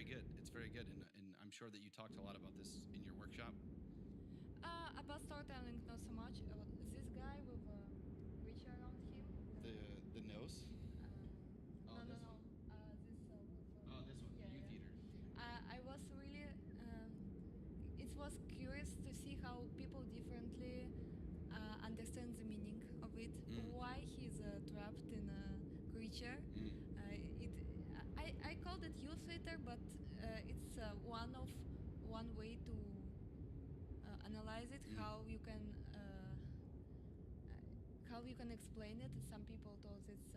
good. It's very good, and I'm sure that you talked a lot about this in your workshop. About storytelling, not so much. This guy with a creature around him. The nose. No, no, this no. one. This with, This one. yeah, The youth yeah. eater. I was really. It was curious to see how people differently understand the meaning of it. Why he's trapped in a creature. I called it youth eater, but it's one way to analyze it. How you can explain it. Some people thought it's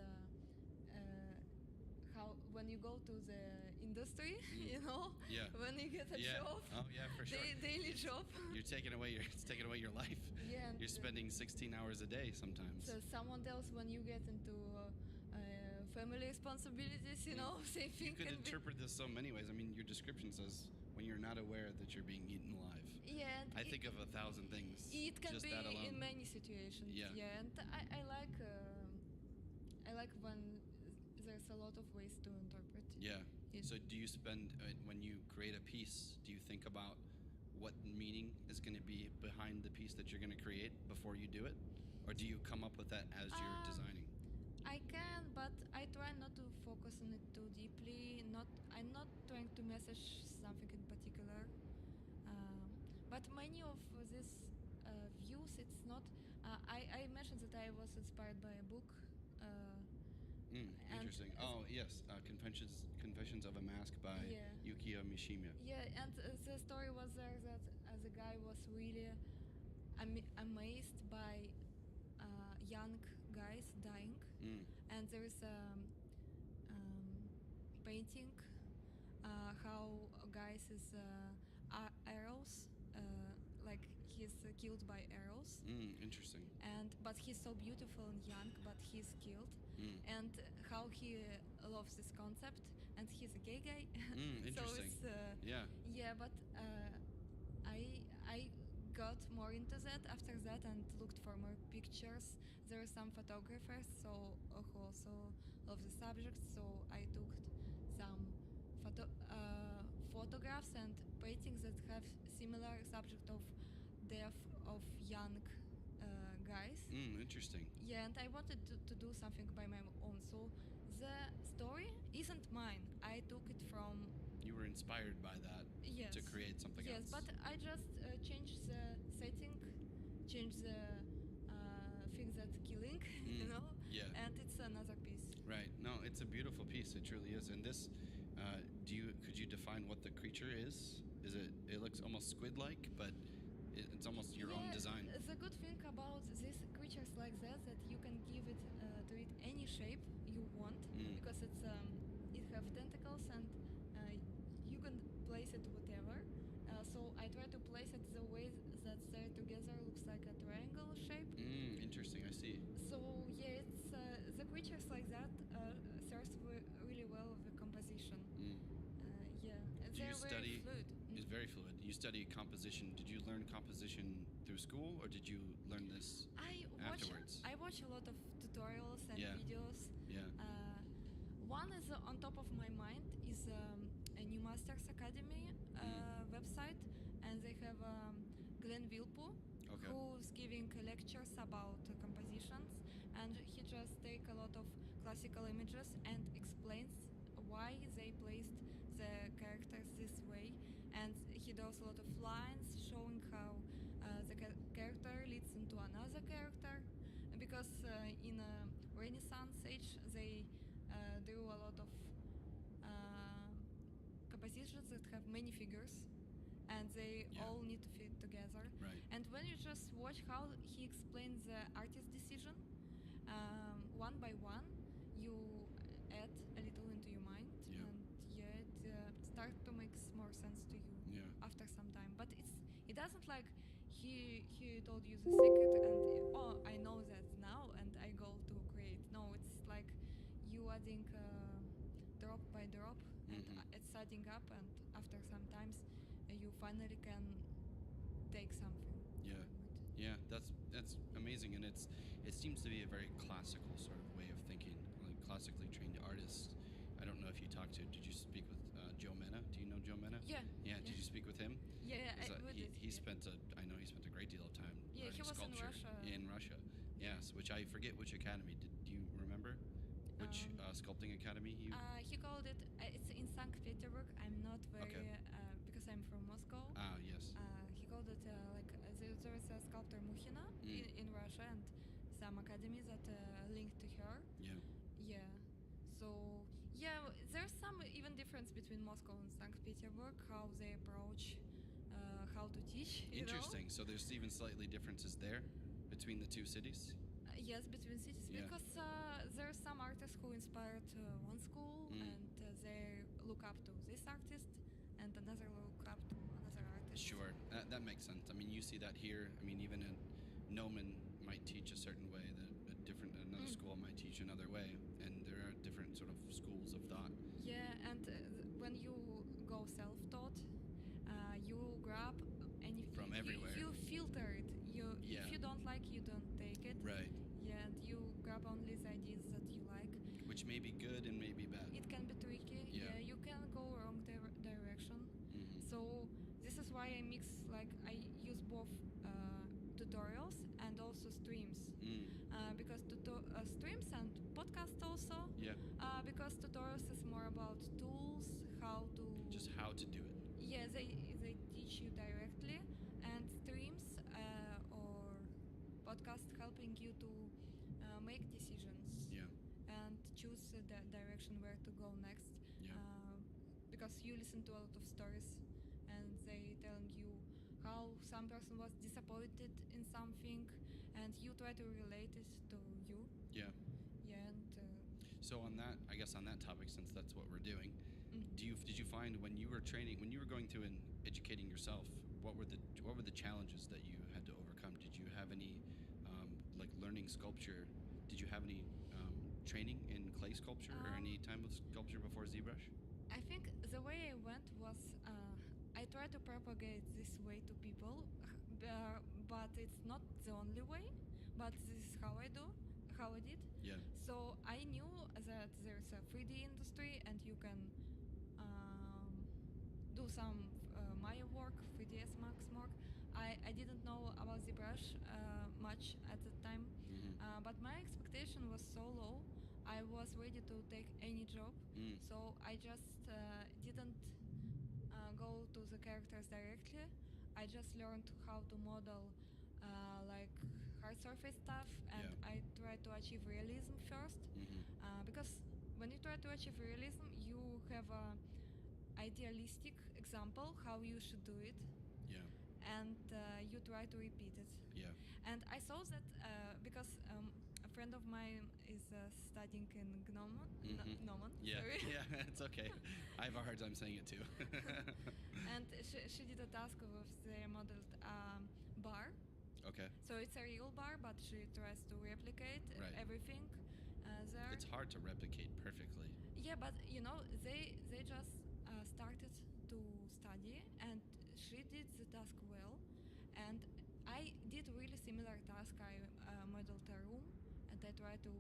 how when you go to the industry, Yeah. when you get a job, Oh yeah, for sure. daily job. You're taking away it's taking away your life. Yeah, and You're spending 16 hours a day sometimes. so someone else when you get into family responsibilities, same thing You could can interpret this so many ways. I mean, your description says when you're not aware that you're being eaten alive. Yeah, and I think of 1,000 things. It can just be that alone. in many situations. Yeah. And I like when there's a lot of ways to interpret. Yeah. it. So do you spend when you create a piece? Do you think about what meaning is going to be behind the piece that you're going to create before you do it, or do you come up with that as you're designing? I can, but I try not to focus on it too deeply. I'm not trying to message something in particular. But many of these views, it's not. I mentioned that I was inspired by a book. Interesting. Oh yes, Confessions of a Mask by Yeah. Yukio Mishima. Yeah, and the story was there that the guy was really amazed by young guys dying, and there is a painting how guys is arrows, like he's killed by arrows. Interesting. But he's so beautiful and young, but he's killed. And how he loves this concept, and he's a gay guy. Interesting. So it's yeah, but I got more into that after that and looked for more pictures. There are some photographers who also love the subject, so I took some photographs and paintings that have similar subject of death of young guys. Interesting. Yeah, and I wanted to do something by my own. So the story isn't mine. I took it from. You were inspired by that to create something else. Yes, but I just changed the setting, changed the thing that's killing, Yeah. and it's another piece. Right. No, it's a beautiful piece. It truly is. And this, could you define what the creature is? It looks almost squid-like, but it's almost your own design. The good thing about these creatures like that you can give it to it any shape you want, because it have tentacles and you can place it whatever. So I try to place it the way that they're together looks like a triangle shape. Interesting. I see. So yeah, it's the creatures like that serves really well with the composition. Yeah, they're very fluid. It's very fluid. You study composition. Did you learn composition through school, or did you learn this afterwards? I watch a lot of tutorials and videos. Yeah. One is on top of my mind is a New Masters Academy website, and they have Glenn Vilpu, who's giving lectures about compositions, and he just take a lot of classical images and explains why they placed the characters this way, and he does a lot of lines showing how the character leads into another character, because in Renaissance age they drew a lot of compositions that have many figures, and they all need to fit together. Right. And when you just watch how he explains the artist's decision one by one, you add a little into your mind, and it starts to make more sense to you after some time. But it doesn't like he told you the secret and I know that now and I go to create. No, it's like you adding drop by drop, and it's adding up, and after some times you finally can take something. Yeah, that's amazing, and it seems to be a very classical sort of way of thinking, like classically trained artists. I don't know if you talked to. Did you speak with Joe Mena. Do you know Joe Mena? Yeah. Yeah. Did you speak with him? Yeah, we did. He spent I know he spent a great deal of time Yeah, he learning was sculpture in Russia. in Russia. Yes, which I forget which academy. Do you remember which sculpting academy he called it. It's in St. Petersburg. I'm not very because I'm from Moscow. Ah, yes. He called it there is a sculptor Mukhina in Russia and some academy that linked to her. Yeah. Yeah. So yeah, there's some even difference between Moscow and St. Petersburg how they approach how to teach. Interesting. So there's even slightly differences there between the two cities. Yes, between cities because there are some artists who inspired one school and they look up to this artist, and another look up to another artist. Sure, that makes sense. I mean, you see that here. I mean, even a Noman might teach a certain way, that another school might teach another way, and there are different sort of schools of thought. Yeah, and when you go self-taught, you grab anything from everywhere. You filter it. If you don't like, you don't take it. Right. Yeah, and you grab only the ideas that you like. Which may be good and may be bad. It can be tricky. Yeah, you can go wrong direction. So this is why I mix, like I use both tutorials and also streams. Because streams and podcast also. Yeah. Because tutorials is more about tools, how to. Just how to do it. Yeah, they teach you directly, and streams or podcast helping you to make decisions. Yeah. And choose the direction where to go next. Yeah. Because you listen to a lot of stories, and they telling you how some person was disappointed in something, and you try to relate it to you. Yeah. Yeah, and. So on that, I guess on that topic, since that's what we're doing, did you find when you were training, when you were going through and educating yourself, what were the challenges that you had to overcome? Did you have any like learning sculpture? Did you have any training in clay sculpture or any time with sculpture before ZBrush? I think the way I went was I tried to propagate this way to people, but it's not the only way. But this is how I did. Yeah. So I knew that there's a 3D industry and you can do some Maya work, 3ds Max work. I didn't know about ZBrush much at the time, but my expectation was so low. I was ready to take any job, so I just didn't go to the characters directly. I just learned how to model like hard surface stuff, and I tried to achieve realism first, because when you try to achieve realism, you have a idealistic example how you should do it. Yeah. And you try to repeat it. Yeah. And I saw that because a friend of mine is studying in Gnomon. Gnomon. Yeah. Sorry. Yeah, it's okay. I have a hard time saying it too. And she did a task with the modeled bar. Okay. So it's a real bar, but she tries to replicate everything there. It's hard to replicate perfectly. Yeah, but you know they just started to study, and she did the task well, and I did really similar task. I modeled a room, and I tried to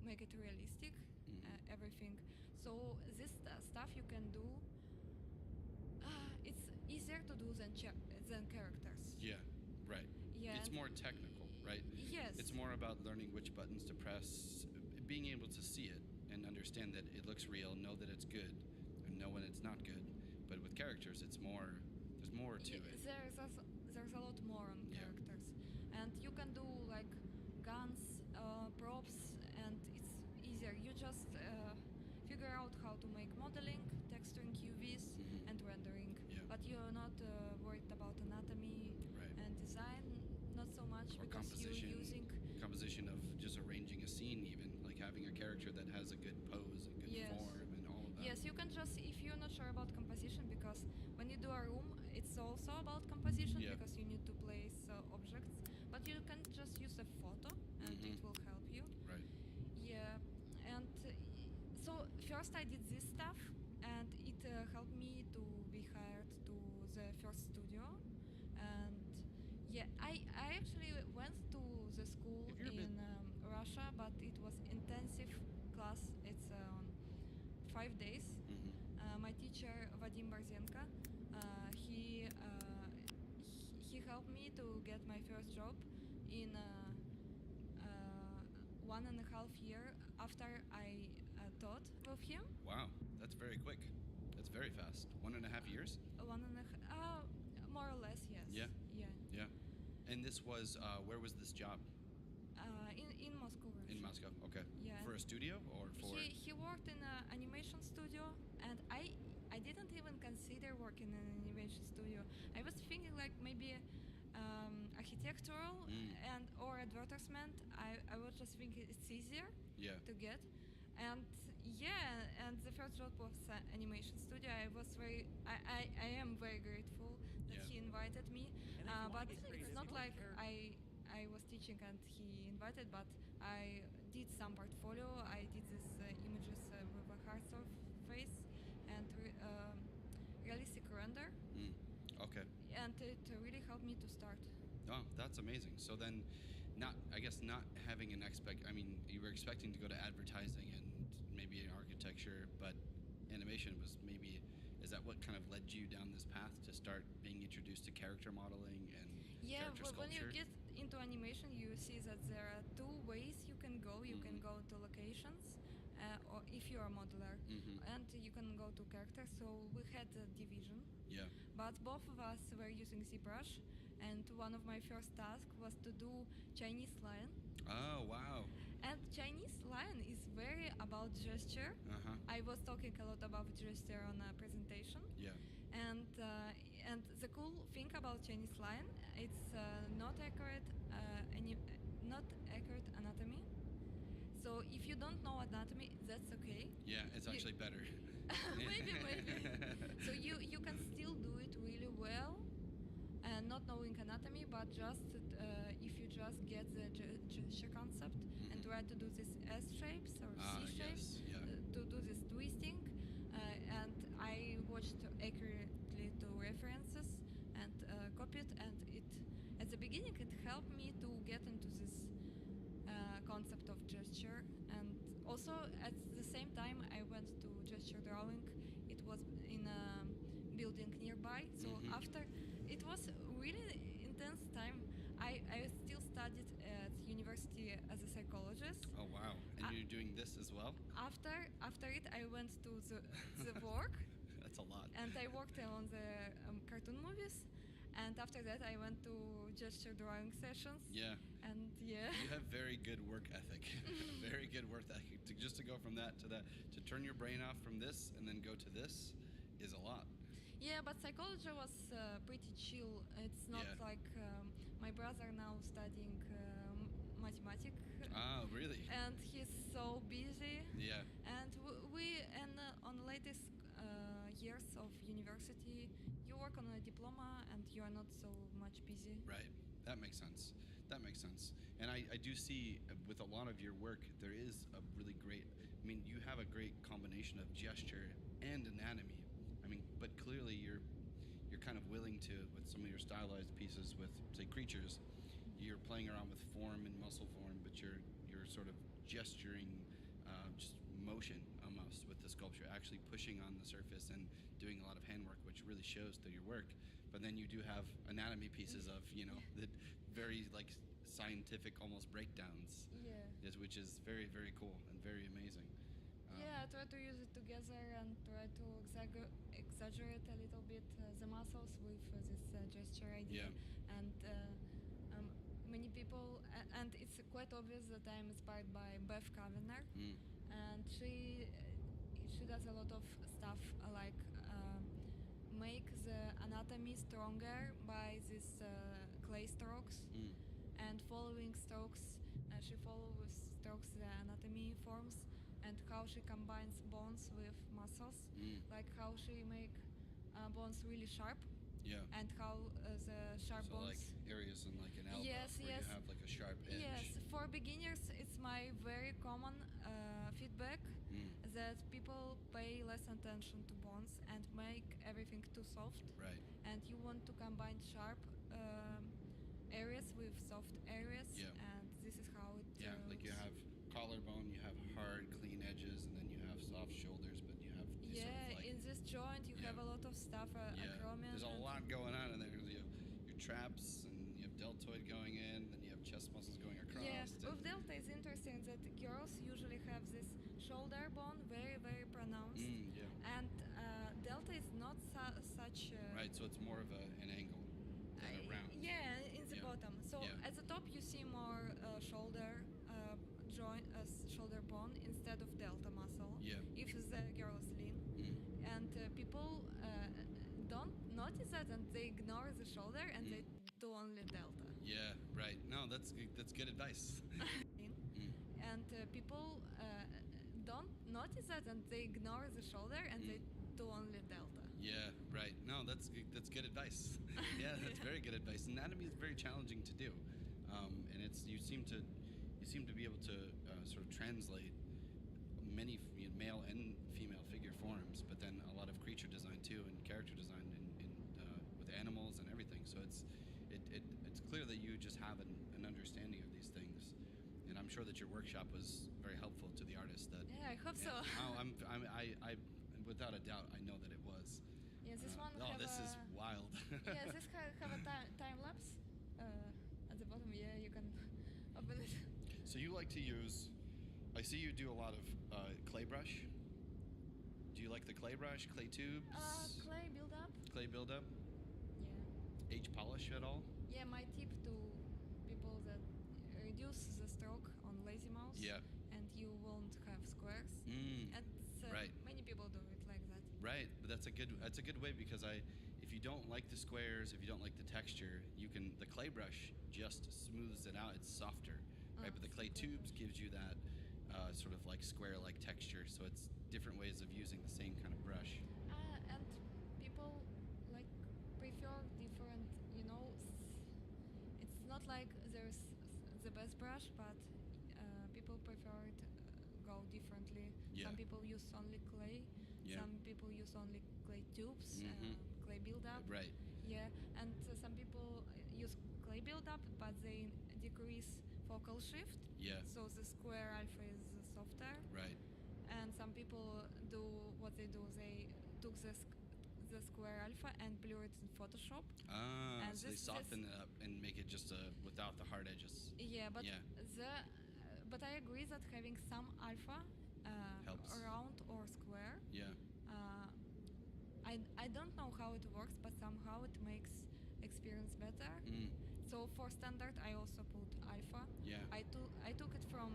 make it realistic, everything. So this stuff you can do. It's easier to do than characters. Yeah, right. Yeah, it's more technical, right? Yes. It's more about learning which buttons to press, being able to see it and understand that it looks real, know that it's good, and know when it's not good. But with characters, it's more. There's more to it. There's a lot more on characters, and you can do like guns, props, and it's easier. You just figure out how to make modeling, texturing, UVs, and rendering. Yeah. But you're not worried about anatomy and design, not so much, or because you're using composition of just arranging a scene, even like having a character that has a good pose, a good form, and all of that. Yes, you can just, if you're not sure about composition, because when you do a room, it's also about composition, because you need to place objects, but you can just use a photo and it will help you. Right. Yeah, and so first I did this stuff, and it helped me to be hired to the first studio. And yeah, I actually went to the school in Russia, but it was intensive class. It's 5 days, teacher Vadim Barzenko. He helped me to get my first job in 1.5 year after I taught with him. Wow, that's very quick. That's very fast. 1.5 years? More or less, yes. Yeah. Yeah. Yeah. And this was where was this job? In Moscow. In Moscow. Okay. Yeah. For a studio or for? He worked in an animation studio, and I didn't even consider working in an animation studio. I was thinking like maybe architectural and or advertisement. I was just thinking it's easier to get, and and the first job was animation studio. I am very grateful that he invited me, but it's not like I was teaching and he invited, but I did some portfolio. I did these images with a hard surface and realistic render. Okay. And it really helped me to start. Oh, that's amazing. So then, not having an I mean, you were expecting to go to advertising and maybe in architecture, but animation was maybe. Is that what kind of led you down this path to start being introduced to character modeling and character sculpture? When you get into animation, you see that there are two ways you can go. You can go to locations, or if you are a modeler, and you can go to characters. So we had a division. Yeah. But both of us were using ZBrush, and one of my first tasks was to do Chinese line. Oh, wow. And Chinese line is very about gesture. I was talking a lot about gesture on a presentation. Yeah. And the cool thing about Chinese line, it's not accurate anatomy. So if you don't know anatomy, that's okay. Yeah, it's actually better. maybe. So you can still do it really well, and not knowing anatomy, but just if you just get the gesture concept and try to do these S shapes or C shapes, to do this twisting, and I watched accurately to references and copied, and it at the beginning it helped me to get into this concept of gesture, and also at the same time I went to gesture drawing. It was in a building nearby, so after it was really intense time. I still studied at university as a psychologist. Oh wow! And you're doing this as well? After it, I went to the work. That's a lot. And I worked on the cartoon movies. And after that, I went to gesture drawing sessions. Yeah. And yeah. You have very good work ethic. Very good work ethic. Just to go from that, to turn your brain off from this and then go to this is a lot. Yeah, but psychology was pretty chill. It's not like my brother now studying mathematics. Oh, really? And he's so busy. Yeah. And on the latest years of university, you work on a diploma and you are not so much busy. Right. That makes sense. And I do see with a lot of your work, there is a really great, I mean, you have a great combination of gesture and anatomy. I mean, but clearly you're kind of willing to, with some of your stylized pieces with, say, creatures, you're playing around with form and muscle form, but you're sort of gesturing, just motion almost with the sculpture, actually pushing on the surface and doing a lot of handwork, which really shows through your work. But then you do have anatomy pieces of, the very like scientific almost breakdowns, which is very, very cool and very amazing. I try to use it together and try to exaggerate a little bit the muscles with this gesture idea. Yeah. And many people, and it's quite obvious that I'm inspired by Bev Kavanagh, and she does a lot of stuff like make the anatomy stronger by these clay strokes, and following strokes, she follows strokes the anatomy forms, and how she combines bones with muscles, like how she make bones really sharp. Yeah. And how the sharp so bones. like areas in like an elbow Yes, where you have like a sharp edge. Yes, for beginners, it's my very common feedback that people pay less attention to bones and make everything too soft. Right. And you want to combine sharp areas with soft areas. Yeah. And this is how it. Like you have collarbone, you have hard, clean edges, and then you have soft shoulders, but you have. In this joint traps, and you have deltoid going in, then you have chest muscles going across. Yeah, with delta it's interesting that girls usually have this shoulder bone very very pronounced, Yeah. and delta is not such. Right, so it's more of an angle than a round. Yeah, in the Yeah. bottom. So Yeah. at the top you see more shoulder joint, shoulder bone instead of delta muscle. Yeah. If the girl is lean, and people don't notice that, and they ignore the shoulder, and they do only delta. Yeah, right. No, that's good advice. And people don't notice that, and they ignore the shoulder, and they do only delta. Yeah, right. No, that's good advice. Yeah, that's very good advice. Anatomy is very challenging to do, and you seem to be able to sort of translate many male and female figure forms, but then a lot of creature design too, and character design with animals and everything. So it's clear that you just have an understanding of these things, and I'm sure that your workshop was very helpful to the artist. Yeah, I hope so. Oh, I without a doubt, I know that it was. Yeah, this one. Oh, this is wild. Yeah, this have a time lapse at the bottom. Yeah, you can open it. So you like to use? I see you do a lot of clay brush. Do you like the clay brush, clay tubes? Clay build-up. Clay buildup. Yeah. H polish at all? Yeah, my tip to people that reduce the stroke on lazy mouse. Yeah. And you won't have squares. And right. Many people do it like that. Right, but that's a good way, because if you don't like the squares, if you don't like the texture, the clay brush just smooths it out. It's softer, right? But the clay tubes gives you that sort of like square-like texture. So it's different ways of using the same kind of brush. And people like prefer different. It's not like there's the best brush, but people prefer it go differently. Yeah. Some people use only clay. Yeah. Some people use only clay tubes, clay build-up. Right. Yeah, and some people use clay build-up, but they decrease focal shift. Yeah. So the square alpha is softer. Right. And some people do what they do. They took the square alpha and blew it in Photoshop. And so they soften it up and make it just without the hard edges. Yeah, but but I agree that having some alpha helps. Round or square. Yeah. I don't know how it works, but somehow it makes experience better. So for standard, I also put alpha. Yeah. I took it from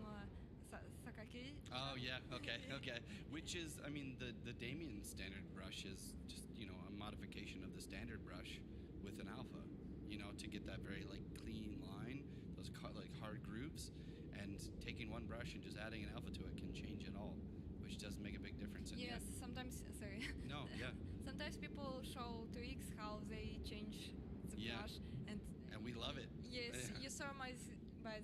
Sakaki. Oh yeah. Okay. Okay. Which is, I mean, the Damien standard brush is just a modification of the standard brush with an alpha. To get that very like clean line, those like hard grooves, and taking one brush and just adding an alpha to it can change it all, which does make a big difference. And yes. Sometimes. Sorry. No. Yeah. Sometimes people show tricks how they change the brush, and we love it. Yes, you saw by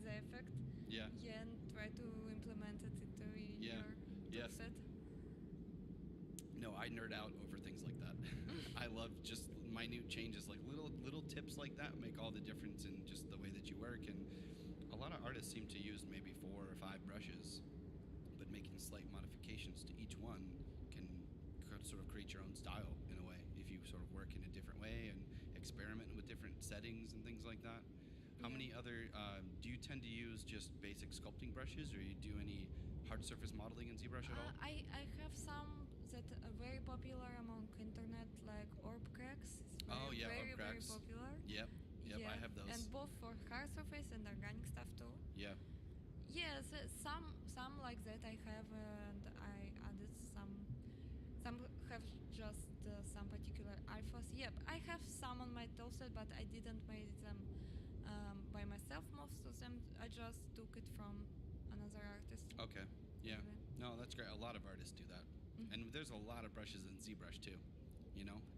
the effect. Yeah. Yeah, and try to implement it into your set. No, I nerd out over things like that. I love just minute changes, like little tips like that make all the difference in just the way that you work. And a lot of artists seem to use maybe 4 or 5 brushes, but making slight modifications to each one can sort of create your own style in a way, if you sort of work in a different way and experiment with different settings and things like that. How many other, do you tend to use just basic sculpting brushes, or you do any hard surface modeling in ZBrush at all? I have some that are very popular among internet, like orb cracks. Very popular. Yep, yeah. I have those. And both for hard surface and organic stuff too. Yeah. Yes, some like that I have, and I added some. Some have just some particular alphas. Yep, I have some on my toolset, but I didn't make them by myself. Most of them I just took it from another artist. Okay. Yeah. No, that's great. A lot of artists do that, and there's a lot of brushes in ZBrush too.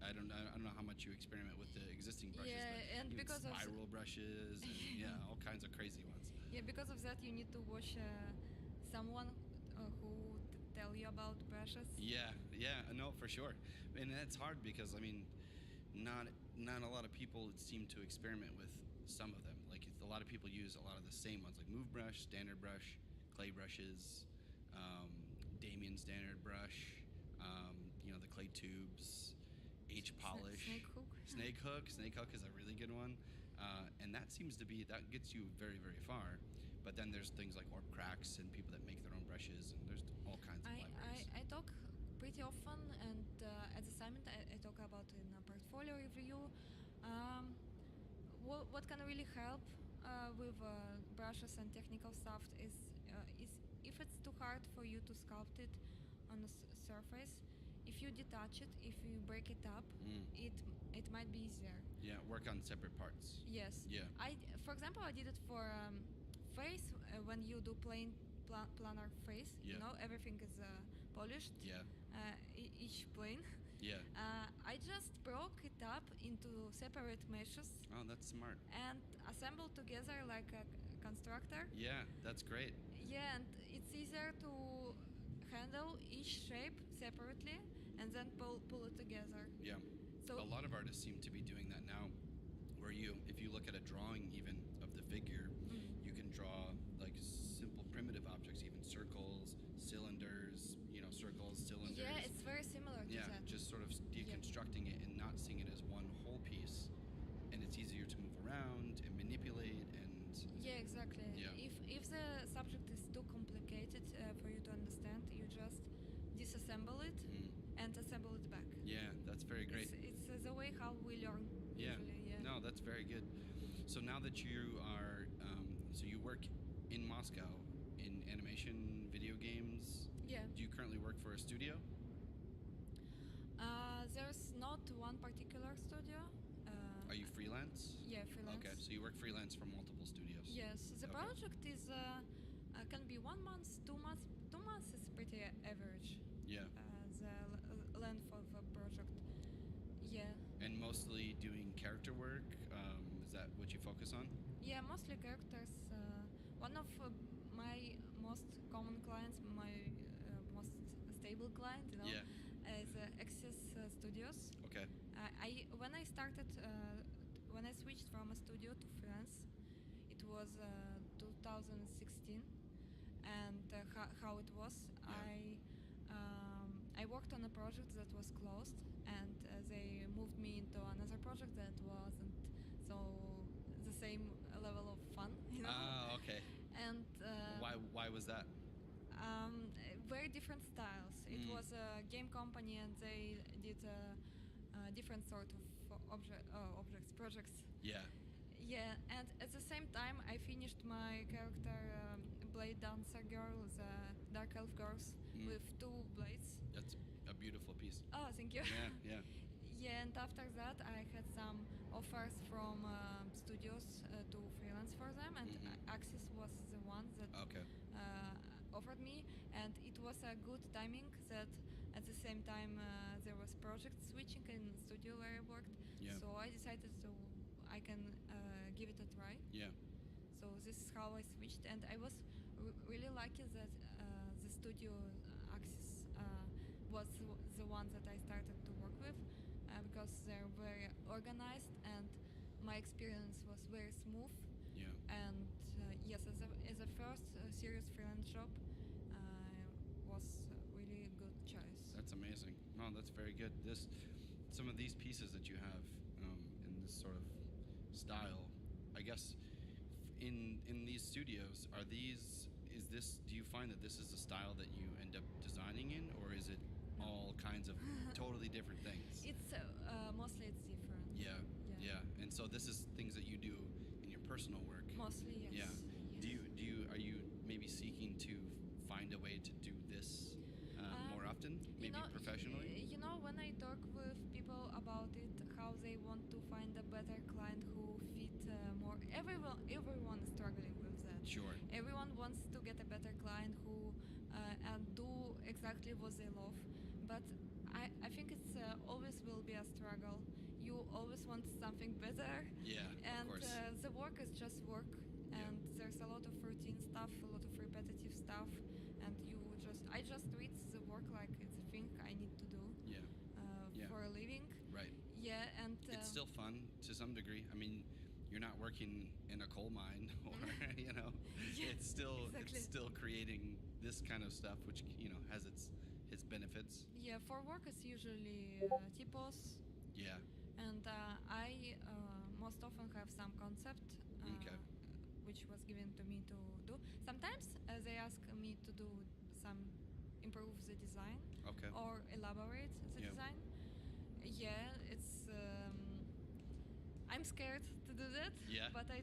I don't know how much you experiment with the existing brushes. Yeah, and because spiral brushes and all kinds of crazy ones. Yeah, because of that you need to watch someone who tell you about brushes. Yeah, no, for sure. And that's hard because not a lot of people seem to experiment with some of them. Like a lot of people use a lot of the same ones, like move brush, standard brush, clay brushes, Damien standard brush, the clay tubes, H polish, snake hook. Snake hook is a really good one. And that seems to be, that gets you very, very far. But then there's things like warp cracks and people that make their own brushes, and there's all kinds of libraries. I talk pretty often, and at the summit I talk about in a portfolio review. What can really help with brushes and technical stuff is if it's too hard for you to sculpt it on a surface, if you detach it, if you break it up, it might be easier. Yeah, work on separate parts. Yes. Yeah. For example, I did it for face when you do planar face. Yeah. You know, everything is polished. Yeah. Each plane. Yeah. I just broke it up into separate meshes. Oh, that's smart. And assembled together like a constructor. Yeah, that's great. Yeah, and it's easier to handle each shape separately and then pull it together. Yeah. So a lot of artists seem to be doing that now, where if you look at a drawing even of the figure, you can draw like simple primitive objects, even circles, cylinders, circles, cylinders. Yeah, it's very similar to that. Just sort of deconstructing it and not seeing it as one whole piece, and it's easier to move around and manipulate and. Yeah, exactly. Yeah. If the subject is too complicated for you to understand, you just disassemble it and assemble it back. Yeah, that's very great. It's the way how we learn. Yeah. Usually, yeah. No, that's very good. So now that you are, so you work in Moscow in animation, video games. Yeah. Do you currently work for a studio? There's not one particular studio. Are you freelance? Yeah, freelance. Okay, so you work freelance for multiple studios. Yes, the project is can be 1 month, 2 months. 2 months is pretty average. Yeah. The length of a project. Yeah. And mostly doing character work. Is that what you focus on? Yeah, mostly characters. One of my most common clients, my most stable client, Yeah. is Access Studios. Okay. When I started, when I switched from a studio to freelance, it was 2016, and how it was. Yeah. I worked on a project that was closed, and they moved me into another project that wasn't so the same level of fun. Ah, okay. And why was that? Very different styles. It was a game company, and they did different sort of objects, projects. Yeah. Yeah, and at the same time, I finished my character Blade Dancer Girl, the Dark Elf Girls, with 2 blades. That's a beautiful piece. Oh, thank you. Yeah, yeah. Yeah, and after that, I had some offers from studios to freelance for them, and Axis was the one that offered me, and it was a good timing that at the same time there was project switching in the studio where I worked. Yeah. So I decided I can give it a try. Yeah. So this is how I switched, and I was really lucky that the studio Axis was the one that I started to work with because they're very organized and my experience was very smooth. Yeah. And yes, as a first serious freelance job, was a really good choice. That's amazing. No, that's very good. Some of these pieces that you have in this sort of style, I guess, in these studios, do you find that this is the style that you end up designing in, or is it all kinds of totally different things? It's mostly it's different. Yeah. And so this is things that you do in your personal work. Mostly, yes. Yeah. Yes. Are you maybe seeking to find a way to do this more often, maybe professionally? When I talk with people about it, how they want to find a better client who fit more. Everyone is struggling with that. Sure. Everyone wants to get a better client who and do exactly what they love. But I think it's always will be a struggle. You always want something better. Yeah, and of course. The work is just work, and there's a lot of routine stuff, a lot of repetitive stuff, and I just treat the work like it's a thing I need to do. For a living. Right. Yeah, and it's still fun to some degree. I mean, you're not working in a coal mine, or it's still creating this kind of stuff, which has its benefits. Yeah, for work it's usually typos. Yeah. and I most often have some concept Okay. which was given to me to do. Sometimes they ask me to do some improve the design Okay. or elaborate the Yeah. design. Yeah, it's I'm scared to do that, Yeah. but I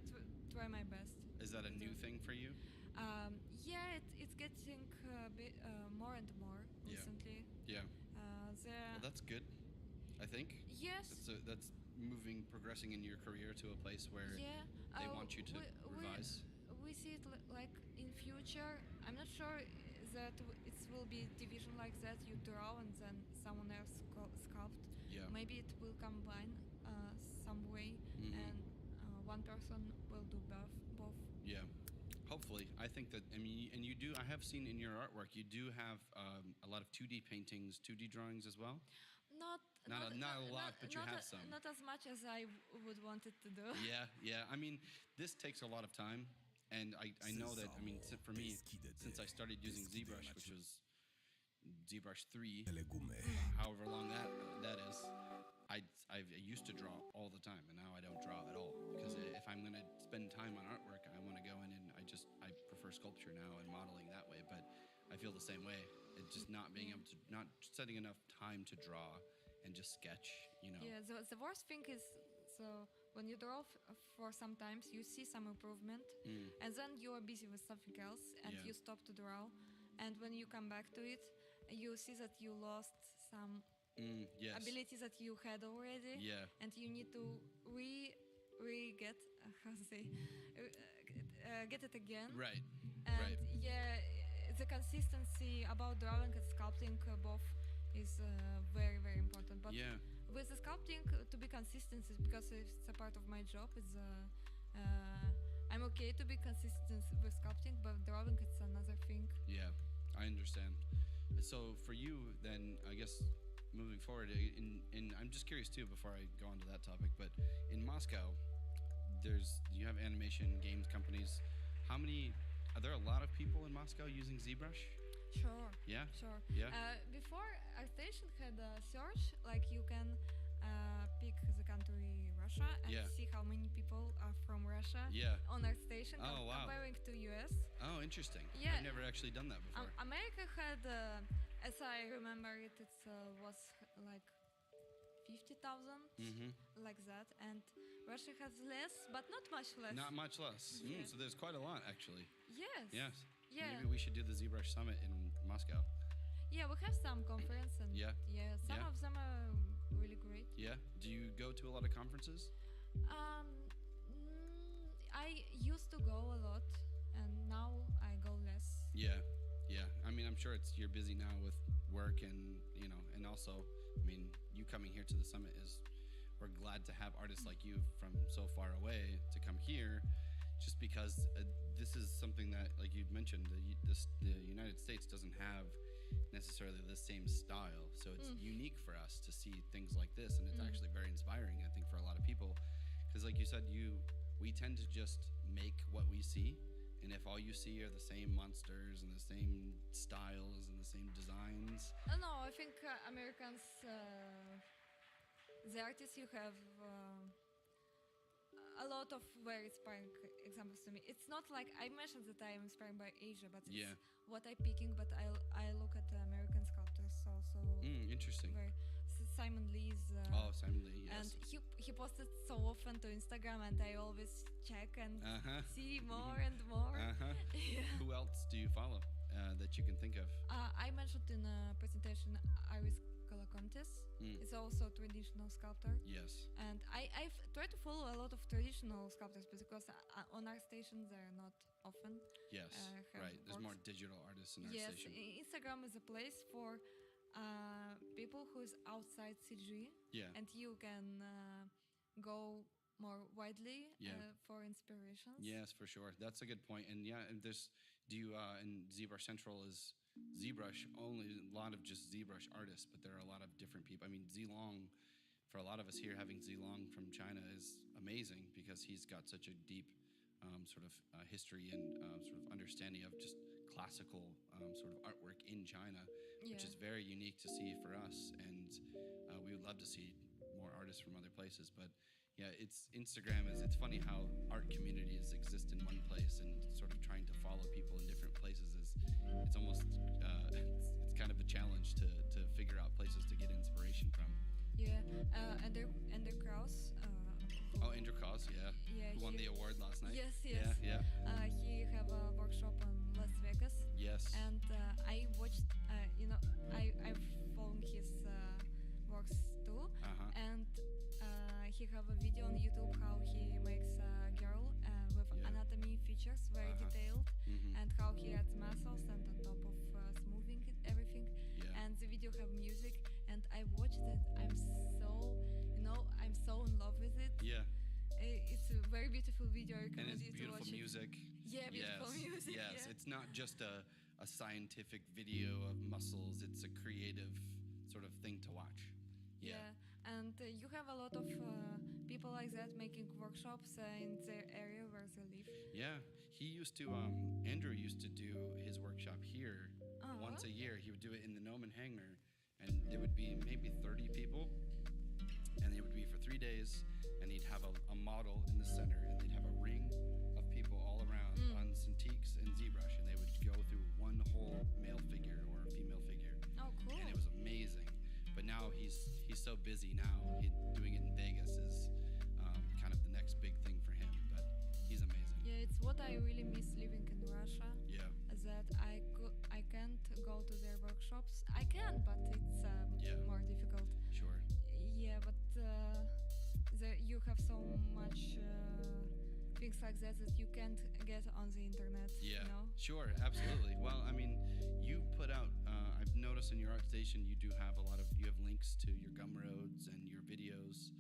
try my best. Is that a to new do. thing for you? Yeah, it's getting more and more Yeah. recently. Yeah. The Well, that's good. I think yes, that's moving, progressing in your career to a place where yeah, they want you to we, we revise. we see it like in future. I'm not sure that it will be division like that. You draw and then someone else sculpt. Yeah. Maybe it will combine some way, Mm-hmm. and one person will do both. Yeah. Hopefully, I think that, I mean, and you do. I have seen in your artwork, you do have a lot of 2D paintings, 2D drawings as well. Not Not a lot, but you have some. not as much as I would want it to do. Yeah, yeah. I mean, this takes a lot of time, and I know that. I mean, for me, since I started using ZBrush, which was ZBrush 3, however long that is, I used to draw all the time, and now I don't draw at all because if I'm gonna spend time on artwork, I want to go in and I prefer sculpture now and modeling that way. But I feel the same way. It's just not being able to, not setting enough time to draw and just sketch. Yeah, the worst thing is, so when you draw for some times, you see some improvement, and then you are busy with something else, and Yeah. you stop to draw, and when you come back to it, you see that you lost some Yes. abilities that you had already, Yeah. and you need to get how to say get it again. Right. And Right. yeah, the consistency about drawing and sculpting both is very very important. But Yeah. with the sculpting, to be consistent is because it's a part of my job. It's I'm okay to be consistent with sculpting, but drawing it's another thing. Yeah. I understand. So for you, then, I guess moving forward, I'm just curious too. Before I go on to that topic, but in Moscow, you have animation games companies. How many? Are there a lot of people in Moscow using ZBrush? Sure. Yeah. Sure. Yeah. Before ArtStation had a search, like you can pick the country Russia and Yeah. see how many people are from Russia Yeah. on ArtStation Oh, wow. comparing to US. Oh, interesting. Yeah. I've never actually done that before. America had, as I remember it, was like 50,000, like that, and Russia has less, but not much less. Not much less. Yeah. So there's quite a lot actually. Yes. Yes. Yeah. Maybe we should do the ZBrush Summit in Moscow. Yeah, we have some conference and Yeah. some Yeah. of them are really great. Yeah. Do you go to a lot of conferences? I used to go a lot, and now I go less. Yeah. Yeah. I mean, I'm sure you're busy now with work and, and also, I mean, you coming here to the summit we're glad to have artists like you from so far away to come here, just because this is something that, like you mentioned, the United States doesn't have necessarily the same style. So it's unique for us to see things like this, and it's actually very inspiring, I think, for a lot of people. Because like you said, we tend to just make what we see, and if all you see are the same monsters and the same styles and the same designs. No, I think Americans, the artists you have, a lot of very inspiring examples to me. It's not like I mentioned that I am inspired by Asia, but it's what I'm picking. But I look at American sculptors also. Interesting. Simon Lee's. Simon Lee, yes. And he posted so often to Instagram, and I always check and see more and more. Yeah. Who else do you follow that you can think of? I mentioned in a presentation Iris Kalakontis. It's also a traditional sculptor. Yes. And I've tried to follow a lot of traditional sculptors because on ArtStation they're not often. Yes, right. There's more digital artists in ArtStation. Yes, Instagram is a place for people who's outside CG. Yeah. And you can go more widely for inspirations. Yes, for sure. That's a good point. And yeah, and and ZBrush Central is ZBrush only, a lot of just ZBrush artists, but there are a lot of different people. I mean, Zilong, for a lot of us here, having Zilong from China is amazing because he's got such a deep sort of history and sort of understanding of just classical sort of artwork in China, which is very unique to see for us. And we would love to see more artists artists from other places. But yeah, it's funny how art communities exist in one place, and sort of trying to follow people in different places it's almost it's kind of a challenge to figure out places to get inspiration from. Yeah, Andrew Krauss. Andrew Krauss, yeah. Yeah, who won the award last night. Yes. Yeah. He have a workshop in Las Vegas. Yes. And I watched, I've followed his works too. And he have a video on YouTube how he makes a girl with anatomy features very detailed, and how he adds muscles and on top of smoothing everything. Yeah. And the video have music, and I watched it. I'm so in love with it. Yeah. It's a very beautiful video. I And recommend it's you to beautiful watch music. it. Yeah, beautiful music. Yes, Yeah. it's not just a scientific video of muscles. It's a creative sort of thing to watch. Yeah. And you have a lot of people like that making workshops in their area where they live. Yeah, Andrew used to do his workshop here once a year. He would do it in the Nomen Hangar, and there would be maybe 30 people, and it would be for 3 days, and he'd have a model in the center, and they'd have a ring of people all around on Cintiqs and ZBrush, and they would go through one whole male figure or female figure. Oh, cool. And it was amazing. But now he's so busy now. Doing it in Vegas is kind of the next big thing for him. But he's amazing. Yeah, it's what I really miss living in Russia. Yeah. That I can't go to their workshops. I can, but it's more difficult. Sure. Yeah, but you have so much things like that you can't get on the internet. Yeah. You know? Sure. Absolutely. Well, I mean, you put out. I've noticed in your art station you have links to your Gumroads and your videos.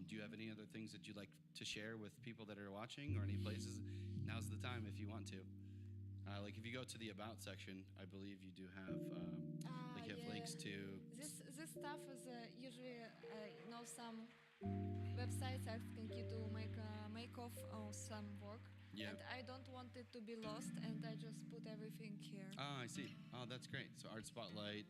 Do you have any other things that you'd like to share with people that are watching, or any places? Now's the time if you want to. Like if you go to the About section, I believe you do have links to. This stuff is usually some websites asking you to make off some work. Yeah. And I don't want it to be lost, and I just put everything here. I see. Oh, that's great. So Art Spotlight,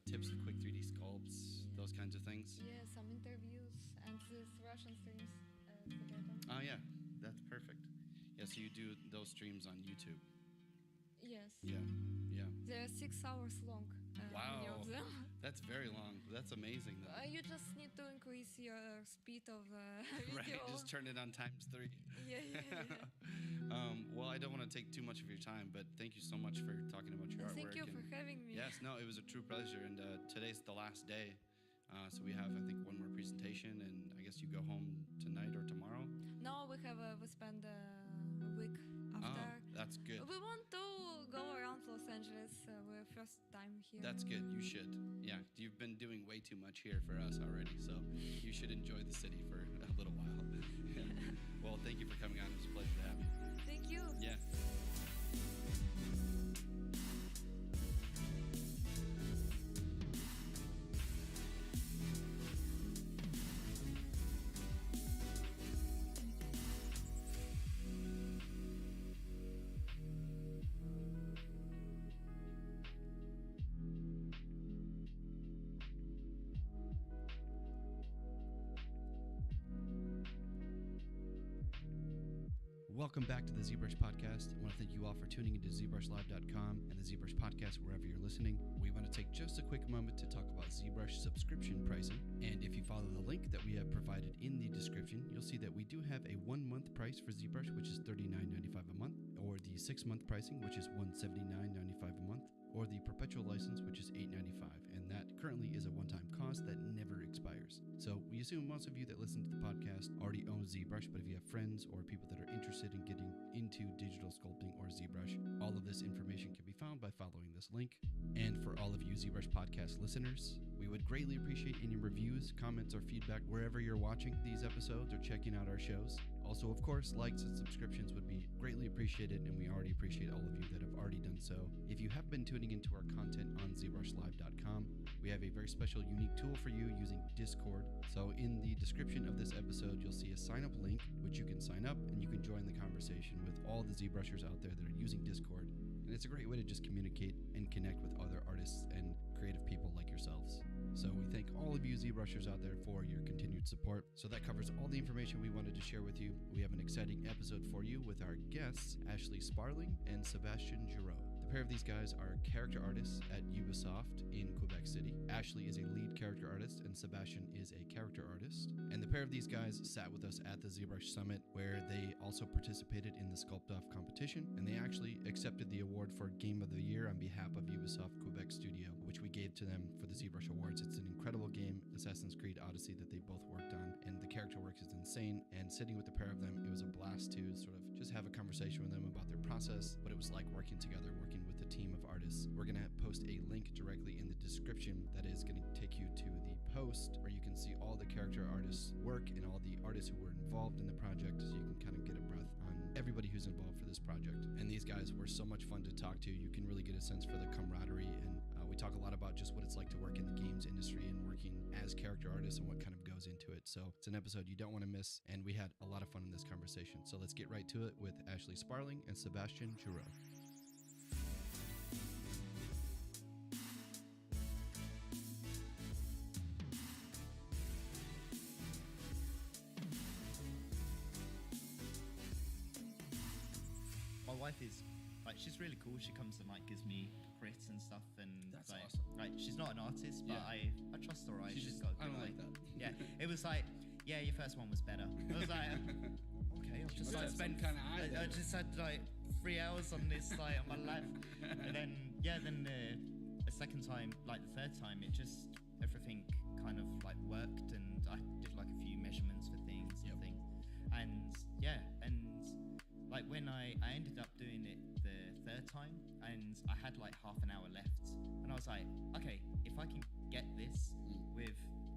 tips to quick 3D sculpts, those kinds of things. Yeah, some interviews and these Russian streams at the bottom. Oh yeah, that's perfect. Yeah, so you do those streams on YouTube. Yes. Yeah. They're 6 hours long. Many of them. That's very long. That's amazing. You just need to increase your speed of the Right, video. just turn it on ×3. Yeah. Well, I don't want to take too much of your time, but thank you so much for talking about your artwork. Thank you for having me. Yes, no, it was a true pleasure, and today's the last day. So we have, I think, one more presentation, and I guess you go home tonight or tomorrow? No, we spend a week after. Oh, that's good. We want to go around Los Angeles. We're first time here. That's good. You should. Yeah, you've been doing way too much here for us already, so you should enjoy the city for a little while. Well, thank you for coming on. It was a pleasure to have you. Thank you. Yeah. Welcome back to the ZBrush Podcast. I want to thank you all for tuning into zbrushlive.com and the ZBrush Podcast wherever you're listening. We want to take just a quick moment to talk about ZBrush subscription pricing. And if you follow the link that we have provided in the description, you'll see that we do have a 1-month price for ZBrush, which is $39.95 a month, or the 6-month pricing, which is $179.95 a month, or the perpetual license, which is $8.95. And that currently is a one-time cost that never expires. So we assume most of you that listen to the podcast already own ZBrush, but if you have friends or people that are interested in getting into digital sculpting or ZBrush, all of this information can be found by following this link. And for all of you ZBrush podcast listeners, we would greatly appreciate any reviews, comments, or feedback wherever you're watching these episodes or checking out our shows. Also, of course, likes and subscriptions would be greatly appreciated, and we already appreciate all of you that have already done so. If you have been tuning into our content on zbrushlive.com, we have a very special, unique tool for you using Discord. So in the description of this episode, you'll see a sign-up link, which you can sign up, and you can join the conversation with all the ZBrushers out there that are using Discord. And and it's a great way to just communicate and connect with other artists and creative people like yourselves. So we thank all of you ZBrushers out there for your continued support. So that covers all the information we wanted to share with you. We have an exciting episode for you with our guests, Ashley Sparling and Sebastian Giroux. The pair of these guys are character artists at Ubisoft in Quebec City. Ashley is a lead character artist and Sebastian is a character artist. And the pair of these guys sat with us at the ZBrush Summit, where they also participated in the Sculpt Off competition, and they actually accepted the award for Game of the Year on behalf of Ubisoft Quebec Studio, which we gave to them for the ZBrush Awards. It's an incredible game, Assassin's Creed Odyssey, that they both worked on, and the character work is insane. And sitting with the pair of them, it was a blast to sort of just have a conversation with them about their process, what it was like working together, working with a team of artists. We're going to post a link directly in the description that is going to take you to the post where you can see all the character artists' work and all the artists who were involved in the project, so you can kind of get a breath on everybody who's involved for this project. And these guys were so much fun to talk to. You can really get a sense for the camaraderie, and we talk a lot about just what it's like to work in the games industry and working as character artists and what kind of goes into it. So it's an episode you don't want to miss, and we had a lot of fun in this conversation. So let's get right to it with Ashley Sparling and Sebastian Giroux. My wife is like, she's really cool. She comes and like gives me crits and stuff, and That's like, awesome. Like, she's not an artist, but Yeah. I trust her. She's She's just, got a I good don't eye. like that. Yeah, it was like, yeah, your first one was better. I was like, okay, I've just like spent kind of eye. I just had like 3 hours on this like on my life, and then the second time, like the third time, it just everything kind of like worked, and I did like a few measurements for things and things, and yeah, and like when I ended up doing it the third time, and I had like half an hour left, and I was like, okay, if I can get this with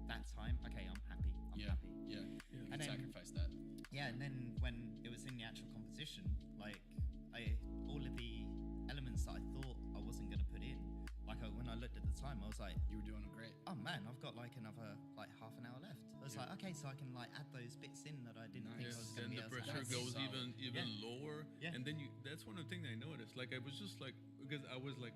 that time, okay, I'm happy. I'm happy. Yeah. You And can then- sacrifice that. Yeah, and then when it was in the actual competition, like all of the elements that I thought I wasn't gonna put in, like when I looked at the time, I was like, You were doing great. oh man, I've got like another like half an hour left. I was like, okay, so I can like add those bits in that I didn't think I was Then gonna be the able to pressure add. goes solid. even lower, Yeah. and then that's one of the things I noticed. Like I was just like, because I was like,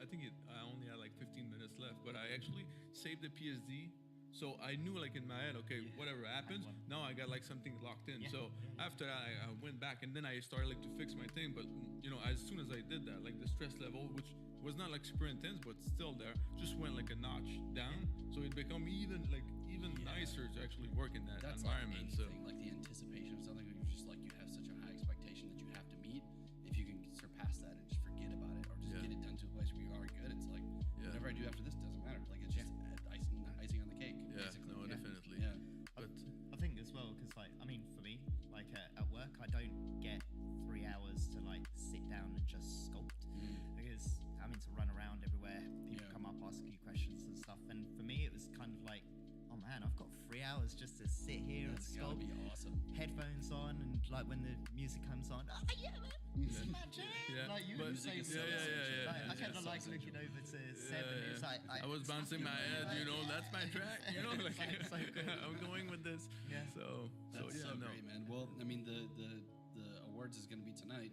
I only had like 15 minutes left, but I actually saved the PSD. So I knew like in my head, okay, whatever happens, now I got like something locked in. Yeah. So after that, I went back, and then I started like to fix my thing. But you know, as soon as I did that, like the stress level, which was not like super intense, but still there, just went like a notch down. So it became even nicer to actually work in that That's environment. Like anything, like the anticipation of something, where you're just like, you have such a high expectation that you have to meet. If you can surpass that and just forget about it, or just get it done to a place where you are good, it's like, whatever I do after this doesn't matter. Like it's just icing on the cake. Yeah, basically. no, definitely. Yeah. But I think as well, because like, I mean, for me, like at work, I don't get 3 hours to like sit down and just sculpt, because having to run around everywhere, people come up, ask you questions and stuff. And for me, it was kind of like, oh man, I've got 3 hours just to sit here That's and gotta sculpt. be awesome. Headphones on, and like when the music comes on, oh yeah, man, this is magic. Yeah, Like you but- would say, Music is so so essential. like, I Music kept is on so like essential. looking over to Seb, and it was like I was bouncing my head, you know, that's my track, you know, like It's so good. I'm going with this. Yeah. So That's yeah, so no. great, man. Well, I mean, the awards is going to be tonight,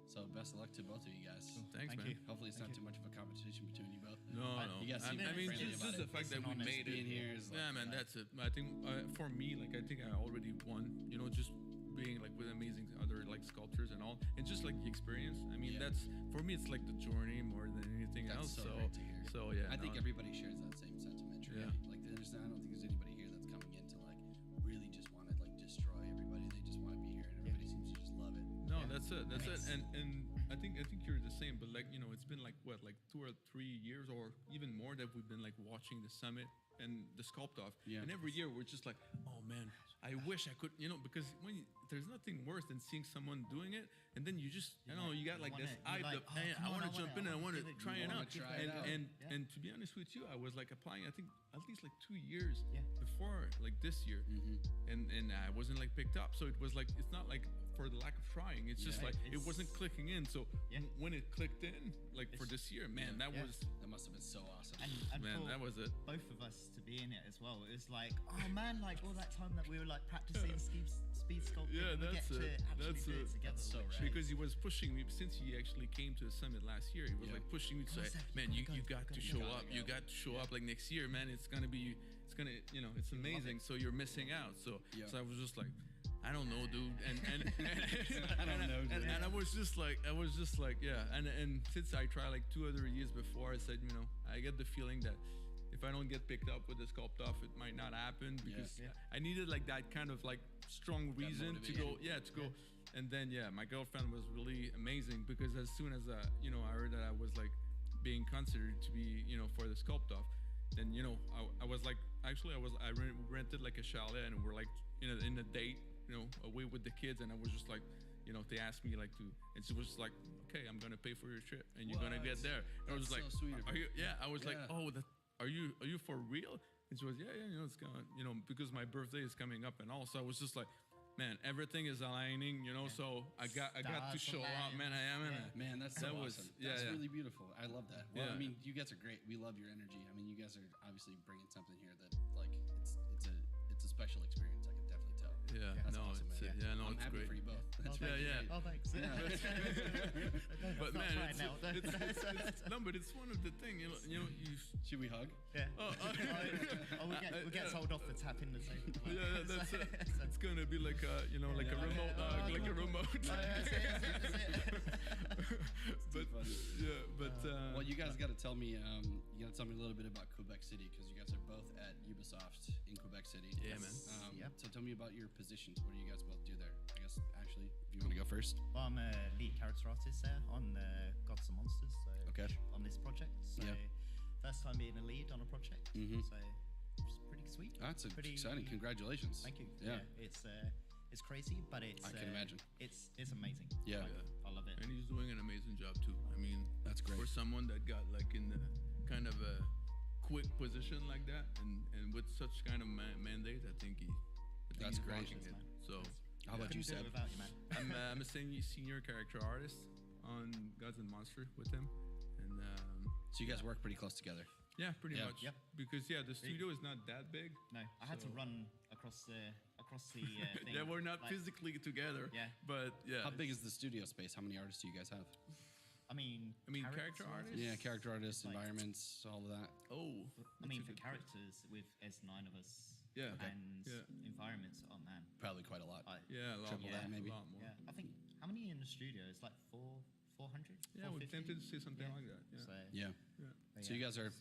so best of luck to both of you guys. Thanks, Thank man. you. Hopefully, it's not too much of a competition between you both. No, no. You guys I seem mean, friendly just about the it. fact that we Honest made being it. here is like, Yeah, man, that's it. I think for me, like, I think I already won. You know, just being like with amazing other like sculptures and all, and just like the experience. I mean, Yeah. that's for me. It's like the journey more than anything That's else. so great to hear. So yeah, I think no, everybody shares that same sentiment. Right? Yeah. Like, I don't think there's anybody here that's coming in to like really just want to like destroy everybody. They just want to be here, and everybody seems to just love it. No, that's it. That's Nice. it. And I think you're the same. But like, you know, it's been like what, like 2 or 3 years or even more that we've been like watching the summit and the Sculpt Off. Yeah. And every year we're just like, oh man, I wish I could, you know, because there's nothing worse than seeing someone doing it, and then you just, I don't know, you got like this You're like, oh, hey, come I on, want to jump in and I want to try it out. try it out. And to be honest with you, I was like applying, I think at least like 2 years Yeah. before like this year, and I wasn't like picked up. So it was like, it's not like for the lack of trying. It's just Yeah. like it It's- wasn't clicking in. So Yeah. when it clicked in, like for It's- this year, man, that Yeah. was That must have been so awesome. And man, for that was it. both of us to be in it as well. It was like, oh man, like all that time that we were like practicing speed sculpting. Yeah, we that's get it. to actually That's do it. it together. That's so which right. Because he was pushing me since he actually came to the summit last year. He was Yeah. like pushing me to say, Seb, "Man, you gotta got go, to gotta show go." up. You got to show up like next year, man. It's gonna it's amazing. So you're missing out. So Yeah. so I was just like, I don't know, dude. And I don't know, dude. and I was just like, yeah. And since I tried like 2 other years before, I said, I get the feeling that if I don't get picked up with the sculpt off, it might not happen because I needed like that kind of like strong reason to go. motivation. To go. And then my girlfriend was really amazing because as soon as I heard that I was like being considered to be for the sculpt off, then I was like I rented like a chalet and we're like in a date away with the kids, and I was just like they asked me like to, and she was just like, okay, I'm gonna pay for your trip and you're gonna get there. And I was That's like, so sweet of are her. you? Yeah, I was like, Yeah. oh, are you for real? And she was, yeah, it's gonna, because my birthday is coming up and all. So I was just like, man, everything is aligning, So I got to Stars show up, align. man. I am. Man, that's so That was- awesome. yeah, That's yeah. really beautiful. I love that. Well, I Yeah. mean, you guys are great. We love your energy. I mean, you guys are obviously bringing something here that like it's a special experience. I can definitely tell. Yeah, That's no, awesome, it's man. yeah, no, I'm it's happy great. for you both. That's thank really you. great. Oh, thanks. But Not man, right now. but it's one of the things, you Should we hug? Yeah. Oh, We get told off for tapping the table. yeah, that's it. It's gonna be like a, like a Yeah. remote, like a remote. That's it. But funny. yeah, but Well, you guys got to tell me. You got to tell me a little bit about Quebec City because you guys are both at Ubisoft in Quebec City. Yeah, man. Yep. So tell me about your positions. What do you guys both do there? I guess actually, if you want to go first. Well, I'm a lead character artist there on Gods and Monsters. So Okay. on this project. So Yeah. first time being a lead on a project. Mhm. So it's pretty sweet. That's Pretty exciting. Congratulations. Thank you. Yeah. It's crazy, but it's I can imagine. It's amazing. Yeah. Like, I love it. and he's doing an amazing job too. I mean, That's great. for someone that got like in the kind of a quick position like that, and with such kind of mandate, I think That's he's great. rocking it. Man. So How about you, Couldn't do Seb? it without you, man. I'm a senior character artist on Gods and Monster with him, and So you guys work pretty close together. yeah, pretty Yeah. much. Yep. Because the studio is not that big. No, I had to So- run across the thing. Yeah, we're not like, physically together. Yeah. But yeah. How big is the studio space? How many artists do you guys have? I mean, character artists? Yeah, character artists, Like- environments, all of that. Oh. I mean, that's a for good characters, with as 9 of us, Yeah. Okay. and Yeah. environments, oh man. Probably quite a lot. Yeah, a lot Triple more. that, maybe. A lot more. Yeah, I think how many in the studio? It's like 400. Yeah, we're 450? tempted to say something like that. Yeah. So, Yeah. but So you yeah. guys are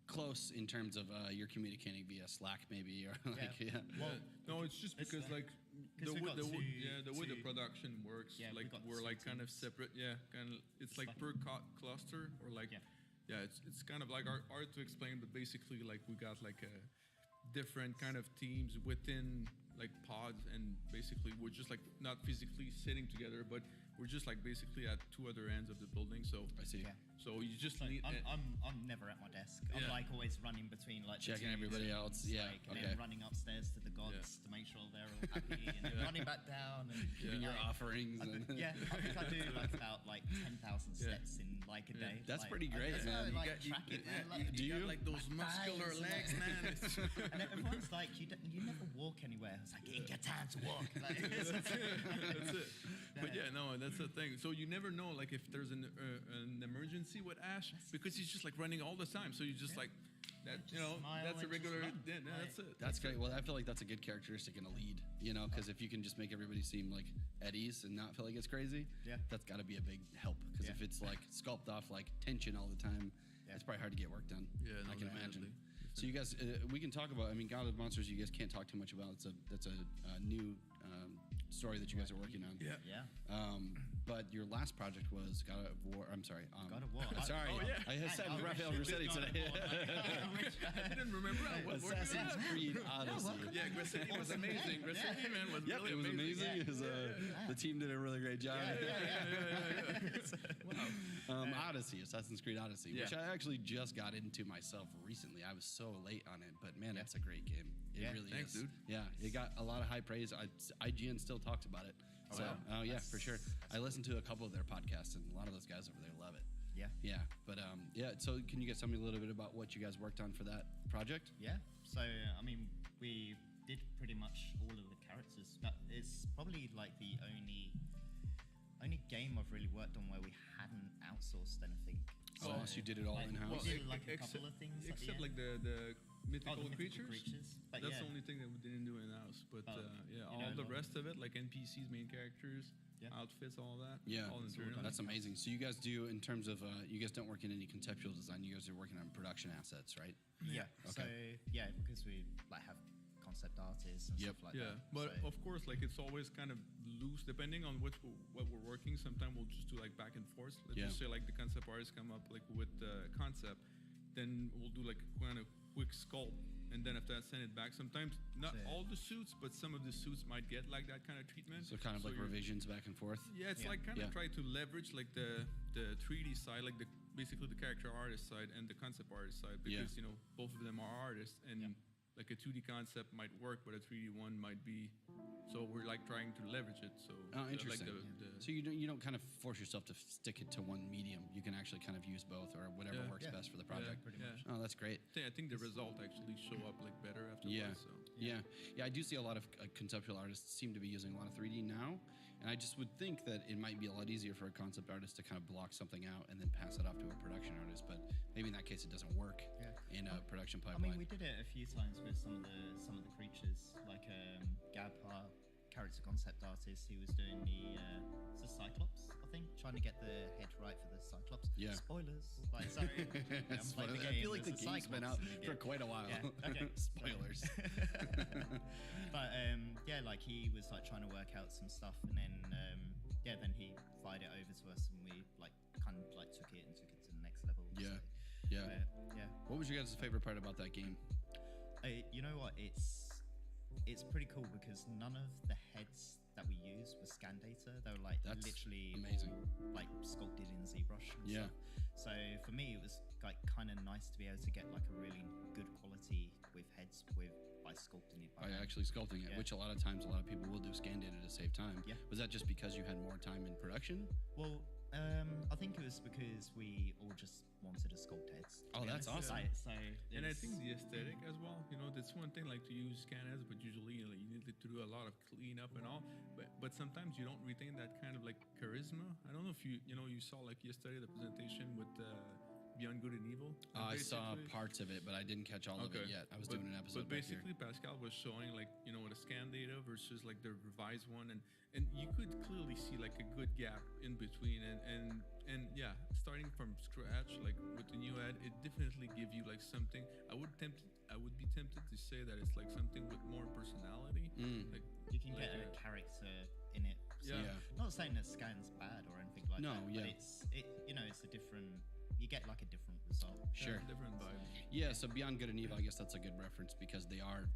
close in terms of you're communicating via Slack, maybe, or like yeah. Well, No, it's just it's, because like 'cause we got the two- way the two- production works, Yeah, we like got we're two like kind of teams. separate. Yeah, kind of. It's like like- per cluster or like. Yeah. Yeah, it's kind of like hard to explain, but basically like we got like a different kind of teams within like pods, and basically we're just like not physically sitting together, but we're just like basically at two other ends of the building. So I see. Yeah. so you just So need. I'm never at my desk. I'm Yeah. like always running between like the Checking teams everybody and, else. Yeah, like, and okay. then running upstairs to the gods to make sure they're all happy, and then running back down and Giving your like, offerings. And yeah, I think I do like about like 10,000 Yeah. steps in like a day. That's like, pretty great, that's man. how I, You like, got- you- track it, yeah, man. you- Like, Do you got you? like those my muscular thighs and legs, that. man. It's- and everyone's like, you never walk anywhere. It's like, ain't got time to walk. Like, That's it. But yeah, no, that's the thing. So you never know, like, if there's an emergency with Ash, because he's just like running all the time. So you just like that, Just smile that's a and just regular. run. Yeah, Like- that's it. That's great. Well, I feel like that's a good characteristic in a lead, because if you can just make everybody seem like at ease and not feel like it's crazy, Yeah. that's got to be a big help. Because Yeah. if it's like sculpt off like tension all the time, Yeah. it's probably hard to get work done. Yeah, no, I can definitely. imagine. So you guys, we can talk about. I mean, God of Monsters, you guys can't talk too much about. That's a new story that you guys are working on. Yeah. yeah. But your last project was God of War. I'm sorry. God of War. Sorry, Oh, yeah. I had said I Raphael wish it Rossetti was God of today. War. I didn't remember what we're Assassin's doing. Creed Odyssey. welcome. Yeah, Grassetti was amazing. Grassetti, man, was Yep, really it was amazing. Yeah. It was, the team did a really great job. Odyssey, Assassin's Creed Odyssey, which Yeah. I actually just got into myself recently. I was so late on it, but man, it's a great game. It Yeah. really Thanks, is. dude. Yeah, it got a lot of high praise. IGN still talks about it. So, wow. yeah, for sure. I listened to a couple of their podcasts, and a lot of those guys over there love it. Yeah. Yeah, but yeah. So, can you guys tell me a little bit about what you guys worked on for that project? Yeah. So I mean, we did pretty much all of the characters. But it's probably like the only game I've really worked on where we hadn't outsourced anything. So you did it all like, in-house? We did like a couple of things except at like the mythical creatures. But That's the only thing that we didn't do in-house. But all the rest of it, like NPCs, main characters, outfits, all that. Yeah, all internal. that's amazing. So you guys do, in terms of, you guys don't work in any conceptual design. You guys are working on production assets, right? Yeah. Okay. So because we like have concept artists and stuff like that. But of course, like it's always kind of loose depending on what we're working. Sometimes we'll just do like back and forth. Let's just say like the concept artists come up like with the concept, then we'll do like kind of quick sculpt, and then after that send it back. Sometimes not all the suits, but some of the suits might get like that kind of treatment. So kind of like revisions back and forth. Yeah, it's like kind of try to leverage like the 3D side, like basically the character artist side and the concept artist side, because you know both of them are artists, and like a 2D concept might work, but a 3D one might be. So we're like trying to leverage it. So interesting. Like so you don't kind of force yourself to stick it to one medium. You can actually kind of use both or whatever works best for the project. Pretty much. Oh, that's great. I think the result actually show up like better afterwards. So. Yeah. I do see a lot of conceptual artists seem to be using a lot of 3D now, and I just would think that it might be a lot easier for a concept artist to kind of block something out and then pass it off to a production artist. But maybe in that case, it doesn't work in a production I pipeline. mean, we did it a few times with some of the creatures, like Gab, our character concept artist. He was doing the Cyclops, I think, trying to get the head right for the Cyclops. Yeah. Spoilers. Like, sorry. I feel like the game's been out for quite a while. Yeah, okay. Spoilers. But like he was like trying to work out some stuff, and then then he fired it over to us, and we like kind of like took it to the next level. Yeah. So, Yeah. What was your guys' favorite part about that game? You know what? It's pretty cool because none of the heads that we used were scan data. They were like literally amazing, like sculpted in ZBrush. And stuff. So for me, it was like kind of nice to be able to get like a really good quality with heads by sculpting it. By actually sculpting it, which a lot of times a lot of people will do scan data to save time. Yeah. Was that just because you had more time in production? Well, I think it was because we all just wanted to sculpt heads. Oh, that's awesome. And I think the aesthetic as well. You know, that's one thing like to use scan heads, but usually you need to do a lot of cleanup and all. But sometimes you don't retain that kind of like charisma. I don't know if you saw like yesterday the presentation with Beyond Good and Evil. I saw parts of it, but I didn't catch all of it yet. I was doing an episode. But basically, Pascal was showing like the scan data versus like the revised one, and you could clearly see like a good gap in between, and starting from scratch like with the new ad, it definitely give you like something. I would be tempted to say that it's like something with more personality. Like you can get a character in it. So not saying that scan's bad or anything like that. But it's a different. You get like a different result. Sure. Different vibe. Yeah, so Beyond Good and Evil, I guess that's a good reference because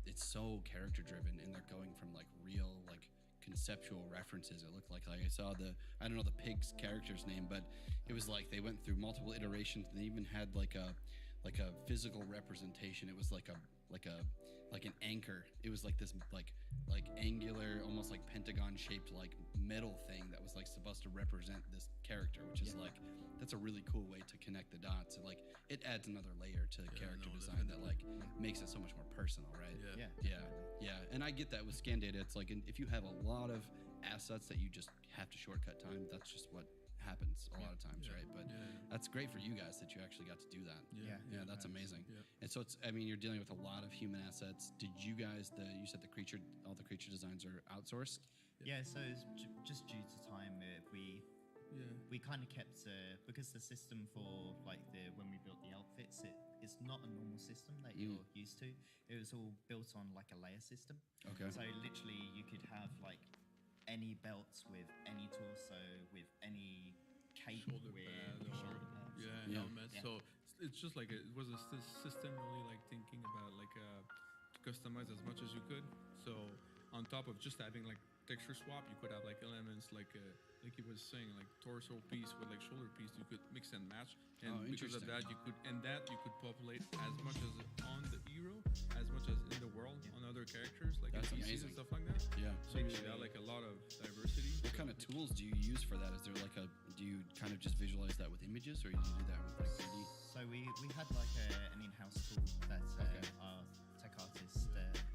it's so character driven and they're going from like real like conceptual references. It looked like I saw I don't know the pig's character's name, but it was like they went through multiple iterations. They even had like a physical representation. It was like an anchor. It was like this like angular, almost like pentagon shaped like metal thing that was like supposed to represent this character, which is like that's a really cool way to connect the dots. And like it adds another layer to character design that like makes it so much more personal, right? Yeah. And I get that with scan data. It's like if you have a lot of assets that you just have to shortcut time, that's just what happens a lot of times, right? But that's great for you guys that you actually got to do that. Yeah, that's amazing. And so you're dealing with a lot of human assets. Did you guys you said all the creature designs are outsourced? Yeah, so it's just due to time, we kind of kept because the system for like when we built the outfits, it's not a normal system that you're used to. It was all built on like a layer system. Okay. So literally, you could have like any belts with any torso with any cape Shoulder with pad shoulder pads. Helmet. So it's just like it was a system really like thinking about like to customize as much as you could. So on top of just having like texture swap, you could have like elements like he was saying, like torso piece with like shoulder piece, you could mix and match, and because of that you could populate as much as on the hero as much as in the world on other characters like that's NPCs amazing. and stuff like that. So you got like a lot of diversity. What kind of tools do you use for that? Is there like do you kind of just visualize that with images, or do you do that with like 3D? So we had like an in-house tool that our tech artist,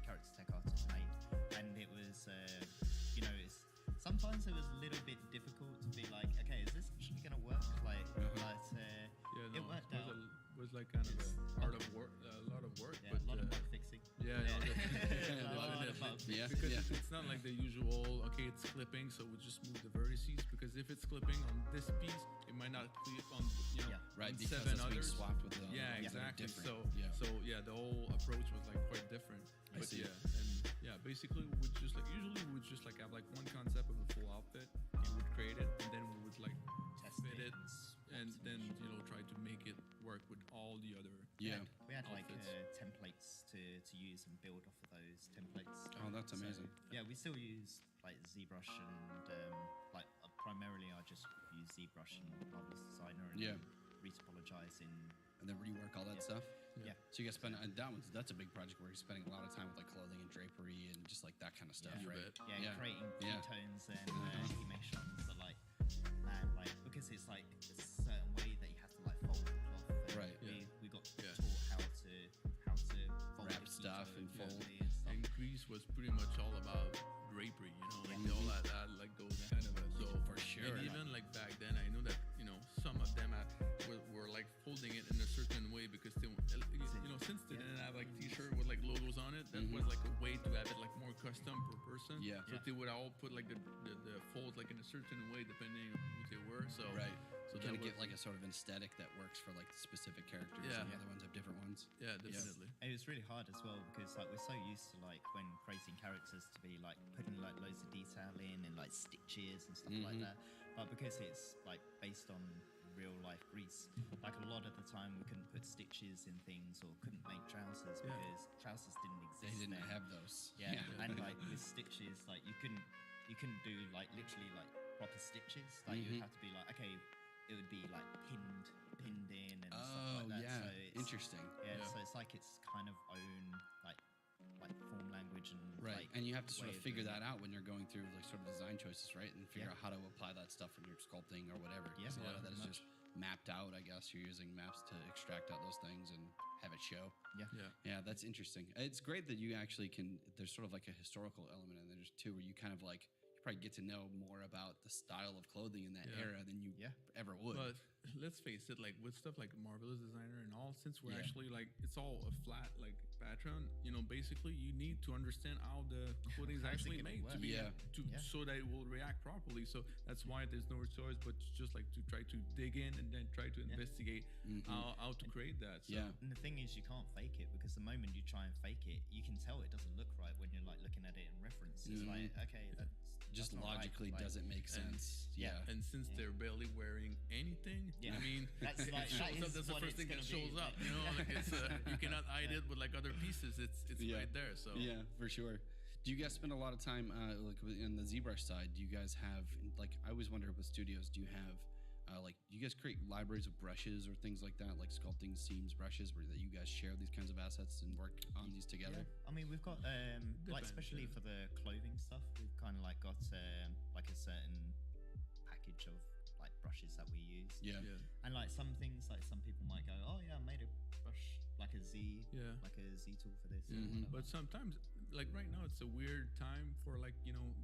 character tech artist made, and it was, sometimes it was a little bit difficult to be like, okay, is this actually gonna work? It worked out. It was like kind of a lot of work, Yeah, but a lot of bug fixing. yeah, A lot of bug Yeah. because it's not like the usual. Okay, it's clipping, so we just move the vertices. Because if it's clipping on this piece, it might not clip on Right, on because 7 it's being others. swapped with the other Yeah, ones that are exactly. different. So the whole approach was like quite different. I But see. basically we would just like usually we would just like have like one concept of a full outfit. We would create it, and then we would like Test fit it, it, and then try to make it work with all the other. Yeah. We had like outfits. templates to use and build off of those templates. Oh, that's amazing. Yeah, we still use like ZBrush and primarily I just use ZBrush and Marvelous Designer and Yeah. retopologize in. And then rework all that Yeah. stuff. Yeah. So you guys spend, and that's a big project where you're spending a lot of time with like clothing and drapery and just like that kind of stuff, Yeah. right? You bet. Yeah, Yeah. creating Yeah. ketones and animations that like, man, like because it's like a certain way that you have to like fold the cloth. And Right. We got Yeah. taught how to fold Wrap the stuff and ketone fold. properly and stuff. And Greece was pretty much all about drapery, like Yeah. all that, like those kind of. For sure. And even like back then, I knew that some of them were like folding it in a certain way because they, since they didn't have like T-shirt with like logos on it, that was like a way to have it like more custom per person. Yeah. So they would all put like the folds like in a certain way depending on who they were. So Right. So So kind that of get was- like a sort of aesthetic that works for like specific characters, Yeah. and the other ones have different ones. Yeah, definitely. It was really hard as well because like we're so used to like when creating characters to be like putting like loads of detail in and like stitches and stuff like that. But because it's like based on real life Greece, like a lot of the time we couldn't put stitches in things or couldn't make trousers Yeah. because trousers didn't They exist. didn't then. have those. Yeah, and like with stitches, like you couldn't do like literally like proper stitches. Like you would have to be like, okay, it would be like pinned in and stuff Oh like that. yeah, So it's, interesting. yeah, Yeah. so it's like its kind of own like form language and Right, like, and you have to sort way of figure doing that out when you're going through like sort of design choices, right? And figure Yeah. out how to apply that stuff when you're sculpting or whatever. Yeah, 'Cause a lot of yeah, that is pretty just mapped out. I guess you're using maps to extract out those things and have it show. Yeah. Yeah. Yeah, that's interesting. It's great that you actually can. There's sort of like a historical element in there too, where you kind of like you probably get to know more about the style of clothing in that Yeah. era than you Yeah. ever would. But let's face it, like with stuff like Marvelous Designer and all, since we're Yeah. actually like it's all a flat like pattern, basically you need to understand how the clothing is How's it actually gonna made work? to be Yeah. Yeah. so that it will react properly. So that's why there's no choice but just like to try to dig in and then try to investigate how to create that. So, Yeah. And the thing is, you can't fake it because the moment you try and fake it, you can tell it doesn't look right when you're like looking at it in reference. It's like, okay, just that's not right. logically Like, doesn't make sense. Yeah. And since they're barely wearing anything, Yeah. I mean, That's it like- shows that up. is That's the what first it's thing that gonna be, shows up. like- Like it's you cannot hide it with like other pieces. It's Yeah. right there. So Yeah, for sure. Do you guys spend a lot of time like in the ZBrush side? Do you guys have like I always wonder with studios, do you have do you guys create libraries of brushes or things like that, like sculpting seams brushes, where that you guys share these kinds of assets and work on these together? I mean, we've got like especially yeah. for the clothing stuff, we've kind of like got like a certain package of like brushes that we use. Yeah. And like some things, like some people might go, oh yeah, I made a brush like a Z, Yeah. like a Z tool for this. or Mhm. whatever. But sometimes, like right now, it's a weird time for like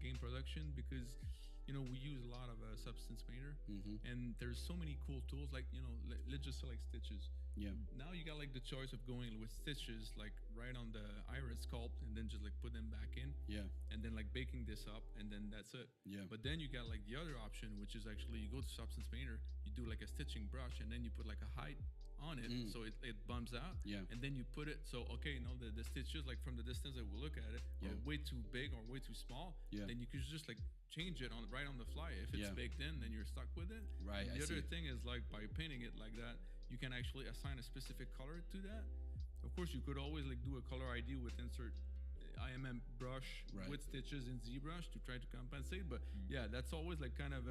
game production because we use a lot of Substance Painter, and there's so many cool tools. Like let's just say like stitches. Yeah. Now you got like the choice of going with stitches like right on the iris sculpt and then just like put them back in Yeah. and then like baking this up and then that's it. Yeah. But then you got like the other option, which is actually you go to Substance Painter, you do like a stitching brush and then you put like a height on it so it bumps out. Yeah. And then you put it so okay, now the stitches like from the distance that we look at it are way too big or way too small. Yeah. Then you could just like change it right on the fly. If it's Yeah. baked in, then you're stuck with it. Right, And I the other see. thing is like by painting it like that, you can actually assign a specific color to that. Of course, you could always like do a color ID with insert IMM brush Right. with stitches in ZBrush to try to compensate. But yeah, that's always like kind of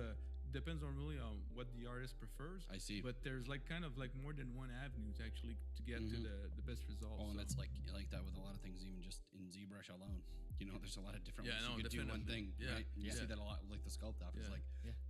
depends on really what the artist prefers. I see. But there's like kind of like more than one avenue to actually to get to the best results. Oh, and that's like that with a lot of things, even just in ZBrush alone. You know, there's a lot of different ways you could do one thing, right? You see that a lot with like the sculpt off. It's like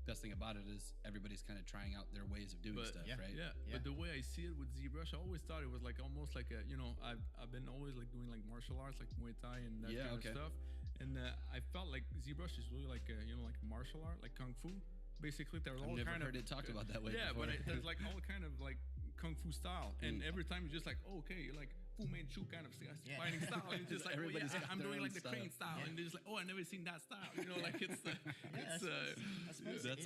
best thing about it is everybody's kind of trying out their ways of doing stuff, right? Yeah. But the way I see it with ZBrush, I always thought it was like almost like a, you know, I've been always like doing like martial arts, like Muay Thai and that kind of stuff. And I felt like ZBrush is really like a, you know, like martial art, like Kung Fu. Basically, there's all I've never kind heard of it talked about that way. Yeah, before. but there's like all kind of like Kung Fu style, and every time you're just like, oh, okay, you're like Fu Manchu kind of fighting style, and it's just like, I'm doing like the crane style, and they're just like, oh, I never seen that style, you know, like it's that's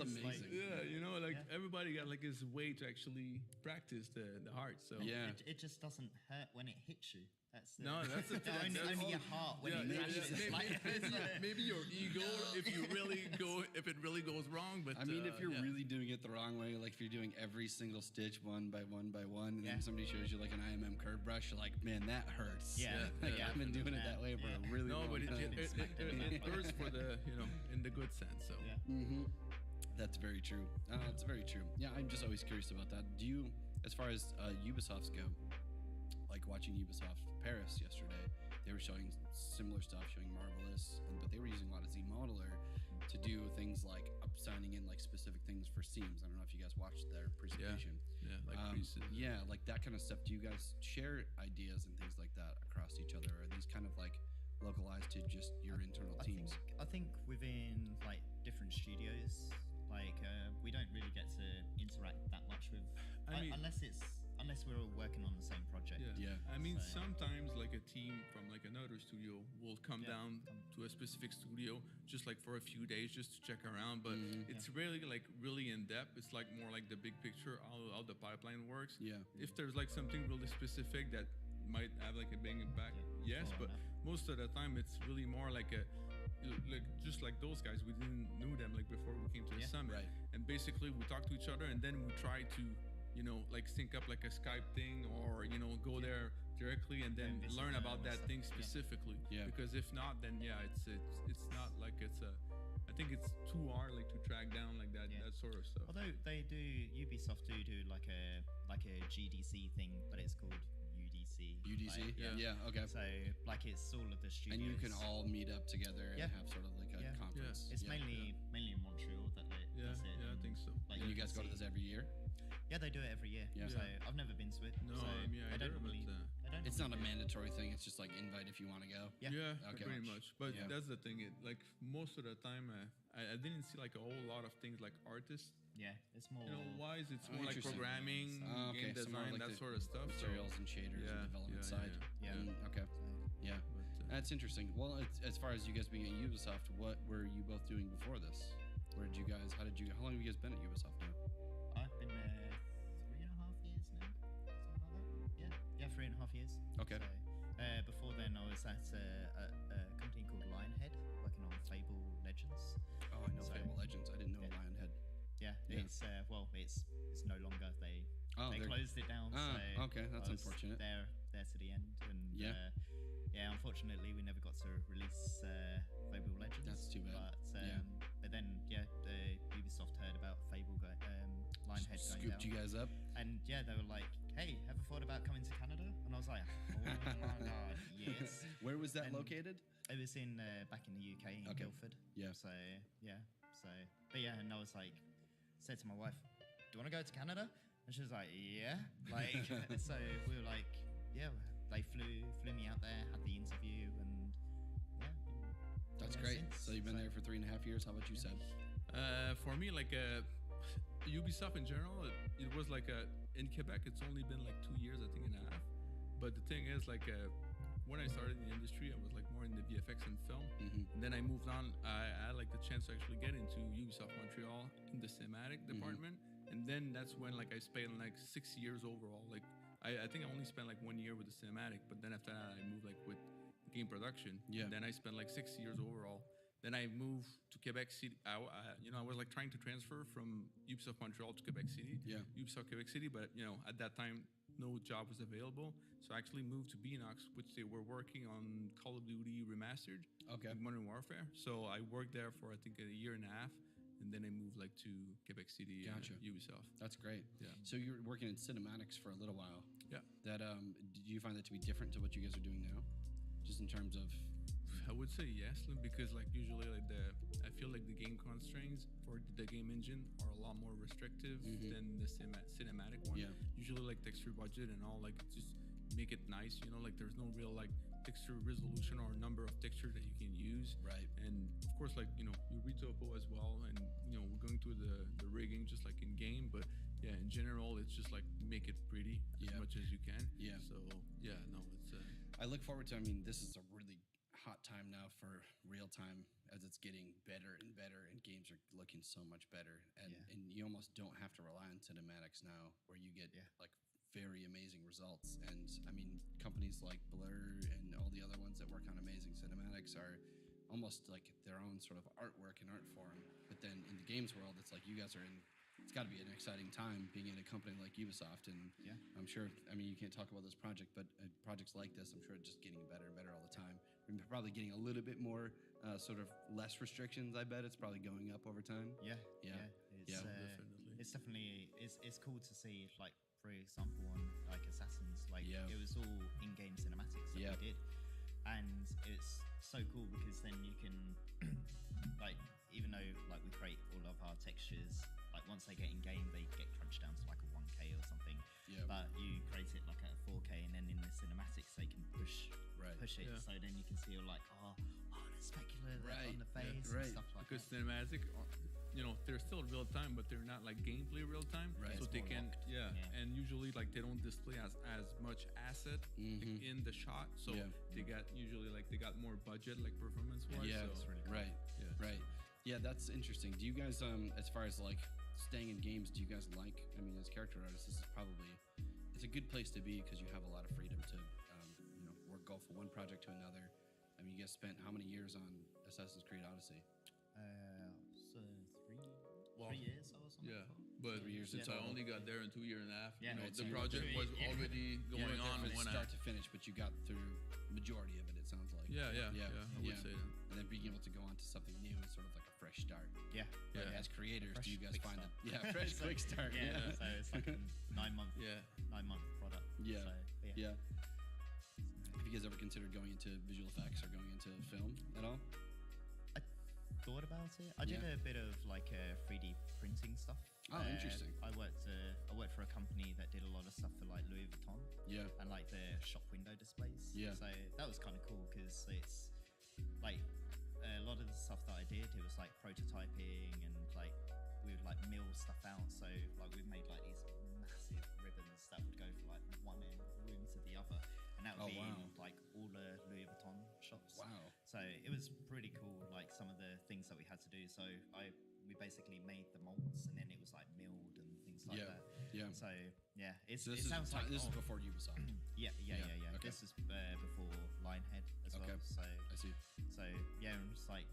amazing. Like, you know, like everybody got like his way to actually practice the heart. So it just doesn't hurt when it hits you. That's the thing. Only your heart when it crashes. Maybe your ego if it really goes wrong. But I mean, if you're really doing it the wrong way, like if you're doing every single stitch one by one by one, and then somebody shows you like an IMM curve brush, you're like, man, that hurts. I've been doing it that way for a really long time. It hurts for the, you know, in the good sense. So that's very true. It's very true. Yeah, I'm just always curious about that. Do you, as far as Ubisofts go, like watching Ubisoft Paris yesterday, they were showing similar stuff, showing Marvelous, but they were using a lot of Z Modeler to do things like signing in like specific things for seams. I don't know if you guys watched their presentation. Like that kind of stuff. Do you guys share ideas and things like that across each other? Or are these kind of like localized to just your internal teams? I think within like different studios, like we don't really get to interact that much with, unless we're all working on the same project. I mean, sometimes like a team from like another studio will come down to a specific studio just like for a few days just to check around, but it's really like really in depth. It's like more like the big picture, how the pipeline works. If there's like something really specific that might have like a big impact, but most of the time it's really more like just like those guys, we didn't know them like before we came to the summit, and basically we talk to each other and then we try to, you know, like sync up like a Skype thing, or, you know, go there directly and then learn about that thing specifically. Because if not, then it's not like I think it's too hard like to track down like that sort of stuff. Although Ubisoft do like a GDC thing, but it's called UDC. UDC? Okay. So like it's all of the studios. And you can all meet up together and have sort of like a conference. It's mainly in Montreal that does it. I think so. Like, and you guys go to this every year? Yeah, they do it every year. So I've never been to it. No, so I don't really. It's not a mandatory thing. It's just like invite if you want to go. Okay. Pretty much. But that's the thing. Like most of the time, I didn't see like a whole lot of things like artists. It's more. You know, wise. It's more like programming, game design, like that sort of stuff. Materials and shaders and development side. That's interesting. Well, as far as you guys being at Ubisoft, what were you both doing before this? How long have you guys been at Ubisoft now? I've been there 3.5 years now. Something like that. Yeah, 3.5 years. Okay. So, before then, I was at a company called Lionhead, working on Fable Legends. Oh, I know Fable Legends. I didn't know Lionhead. It's it's no longer. They closed it down. So okay, that's unfortunate. There to the end, and unfortunately, we never got to release Fable Legends. That's too bad. But then the Ubisoft heard about Fable Lionhead going scooped down. you guys up. And they were like, "Hey, ever thought about coming to Canada?" And I was like, "Oh my god, yes." Where was that located? It was in back in the UK in Guildford. So and I was like, said to my wife, "Do you want to go to Canada?" And she was like, "Yeah." Like, so we were like, They flew me out there, had the interview, and that's great. So you've been there for 3.5 years. How about you, Seb? For me, like Ubisoft in general, it was like in Quebec. It's only been like 2 years, I think, and a half. But the thing is, like when I started in the industry, I was like more in the VFX and film. And then I moved on. I had like the chance to actually get into Ubisoft Montreal in the cinematic department, and then that's when like I spent like 6 years overall. Like I think I only spent like 1 year with the cinematic, but then after that I moved like with game production. And then I spent like 6 years overall. Then I moved to Quebec City. I was like trying to transfer from Ubisoft Montreal to Quebec City. Ubisoft Quebec City, but at that time no job was available. So I actually moved to Beanox, which they were working on Call of Duty Remastered, like Modern Warfare. So I worked there for I think a year and a half. and then I moved like to Quebec City, Gotcha. Ubisoft. That's great. Yeah. So you were working in cinematics for a little while. Yeah. That did you find that to be different to what you guys are doing now, just in terms of? I would say yes, because like usually like I feel like the game constraints for the game engine are a lot more restrictive than the cinematic one. Yeah. Usually like texture budget and all, like just make it nice, like there's no real like texture resolution or number of texture that you can use. Right. And of course like, you retopo as well, and we're going through the rigging just like in game, but yeah, in general it's just like make it pretty as much as you can. Yeah. So yeah, no, it's I look forward to, this is a really hot time now for real time, as it's getting better and better, and games are looking so much better, and you almost don't have to rely on cinematics now, where you get like very amazing results. And companies like Blur and all the other ones that work on amazing cinematics are almost like their own sort of artwork and art form. But then in the games world, it's like you guys are in. It's got to be an exciting time being in a company like Ubisoft, and I'm sure. You can't talk about this project, but projects like this, I'm sure, it's just getting better and better all the time. We're probably getting a little bit more, sort of less restrictions. I bet it's probably going up over time. Yeah. definitely. It's definitely it's cool to see. Like for example, on like Assassins, like it was all in-game cinematics that we did, and it's so cool because then you can like, even though like we create all of our textures. Like once they get in game, they get crunched down to like a 1K or something. Yeah. But you create it like at a 4K, and then in the cinematics they can push it. Yeah. So then you can see you're like, the specular on the face and stuff like because that. Cinematic, they're still real time, but they're not like gameplay real time. Right. So they can, and usually like they don't display as much asset like, in the shot. So they got more budget like performance wise. Yeah. So. That's really cool. Right. Yeah, that's interesting. Do you guys, as far as like staying in games, do you guys like, as character artists, this is probably, it's a good place to be because you have a lot of freedom to, go from one project to another. You guys spent how many years on Assassin's Creed Odyssey? So 3 years or something. Yeah, but 3 years since I only got there in 2 years and a half, Yeah, the project was already going on from when start to finish, but you got through majority of it. It sounds like. Yeah, I would say that. And then being able to go on to something new is sort of like a fresh start. Yeah. Like as creators, Fresh, do you guys quick find start. that? Yeah, fresh, quick start. Yeah. So it's like a 9-month. Yeah. 9-month product. Yeah. So, Yeah. Have you guys ever considered going into visual effects or going into film at all? I thought about it. I did a bit of like 3D printing stuff. Oh, interesting. I worked for a company that did a lot of stuff for like Louis Vuitton. Yeah. And like their shop window displays. Yeah. So that was kind of cool because it's like a lot of the stuff that I did, it was like prototyping, and like we would like mill stuff out. So like we made like these massive ribbons that would go from like one end of the room to the other, and that would be in like all the Louis Vuitton shops. Wow. So it was pretty cool, like some of the things that we had to do. So we basically made the molds, and then it was like milled and things like that. Yeah. So yeah, it So sounds like this is before Ubisoft. Yeah. Okay. This is before Lionhead as well. So I see. So yeah, I'm just like,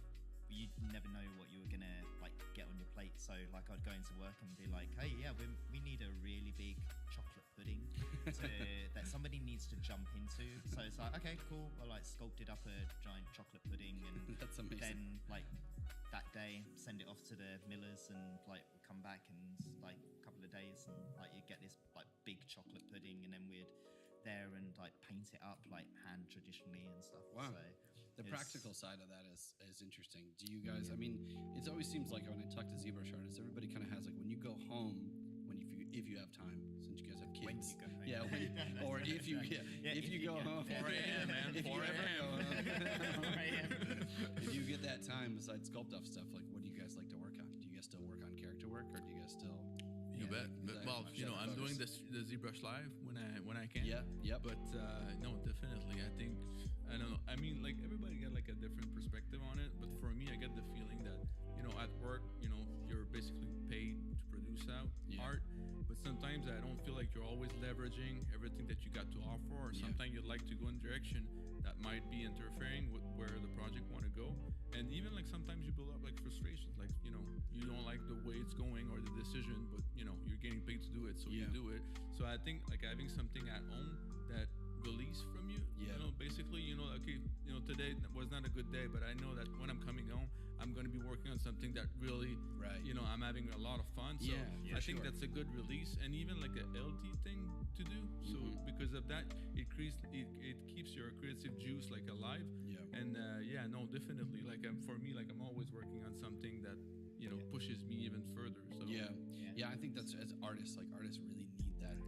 you never know what you were gonna like get on your plate. So like I'd go into work and be like, hey, yeah, we need a really big chocolate pudding that somebody needs to jump into. So it's like, okay, cool. I like sculpted up a giant chocolate pudding, and That's amazing. then like that day send it off to the millers, and like we'll come back and like a couple of days, and like you get this like big chocolate pudding, and then we'd there and like paint it up like hand traditionally and stuff. Wow. So The practical side of that is interesting. Do you guys? It always seems like when I talk to ZBrush artists, everybody kind of has like when you go home, if you have time, since you guys have kids. When you go home. Yeah, or if you go home. 4 a.m. man. 4 a.m. If you get that time besides sculpt off stuff, like what do you guys like to work on? Do you guys still work on character work, or do you guys still? You bet. Well, I'm doing the ZBrush live when I can. Yeah. But no, definitely. I think I don't know. Like everybody got like a different perspective on it. But for me, I get the feeling that at work, you're basically paid to produce art. But sometimes I don't feel like you're always leveraging everything that you got to offer, or sometimes you'd like to go in a direction that might be interfering with where the project want to go. And even like sometimes you build up like frustrations, like you don't like the way it's going or the decision, but you're getting paid to do it, so you do it. So I think like having something at home that release from you, basically, okay, today was not a good day, but I know that when I'm coming home, I'm going to be working on something that really, I'm having a lot of fun. So I think that's a good release, and even like a LT thing to do. So because of that, it keeps your creative juice like alive. And definitely. Like for me, like I'm always working on something that pushes me even further. So I think that's, as artists, like artists really need that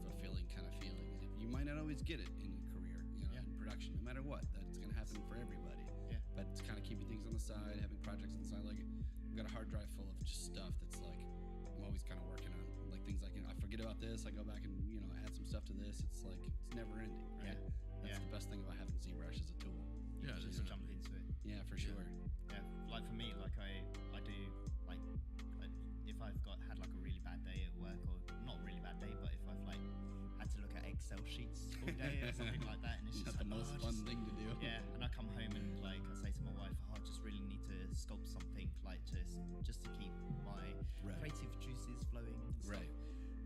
fulfilling kind of feeling. And you might not always get it in a career, in production, no matter what. That's gonna happen for everybody. But it's kind of keeping things on the side, having projects on the side. Like I've got a hard drive full of just stuff that's like I'm always kind of working on, like things like I forget about this, I go back and add some stuff to this. It's like it's never ending, right? That's the best thing about having ZBrush as a tool. Just jump into it. Yeah, for sure. Like for me, like I do, like if I've had like a really bad day at work, or not really bad day, but if I've like had to look at Excel sheets all day or something like that, and it's just the most fun thing to do. And I come home and like I say to my wife, I just really need to sculpt something, like just to keep my creative juices flowing and stuff.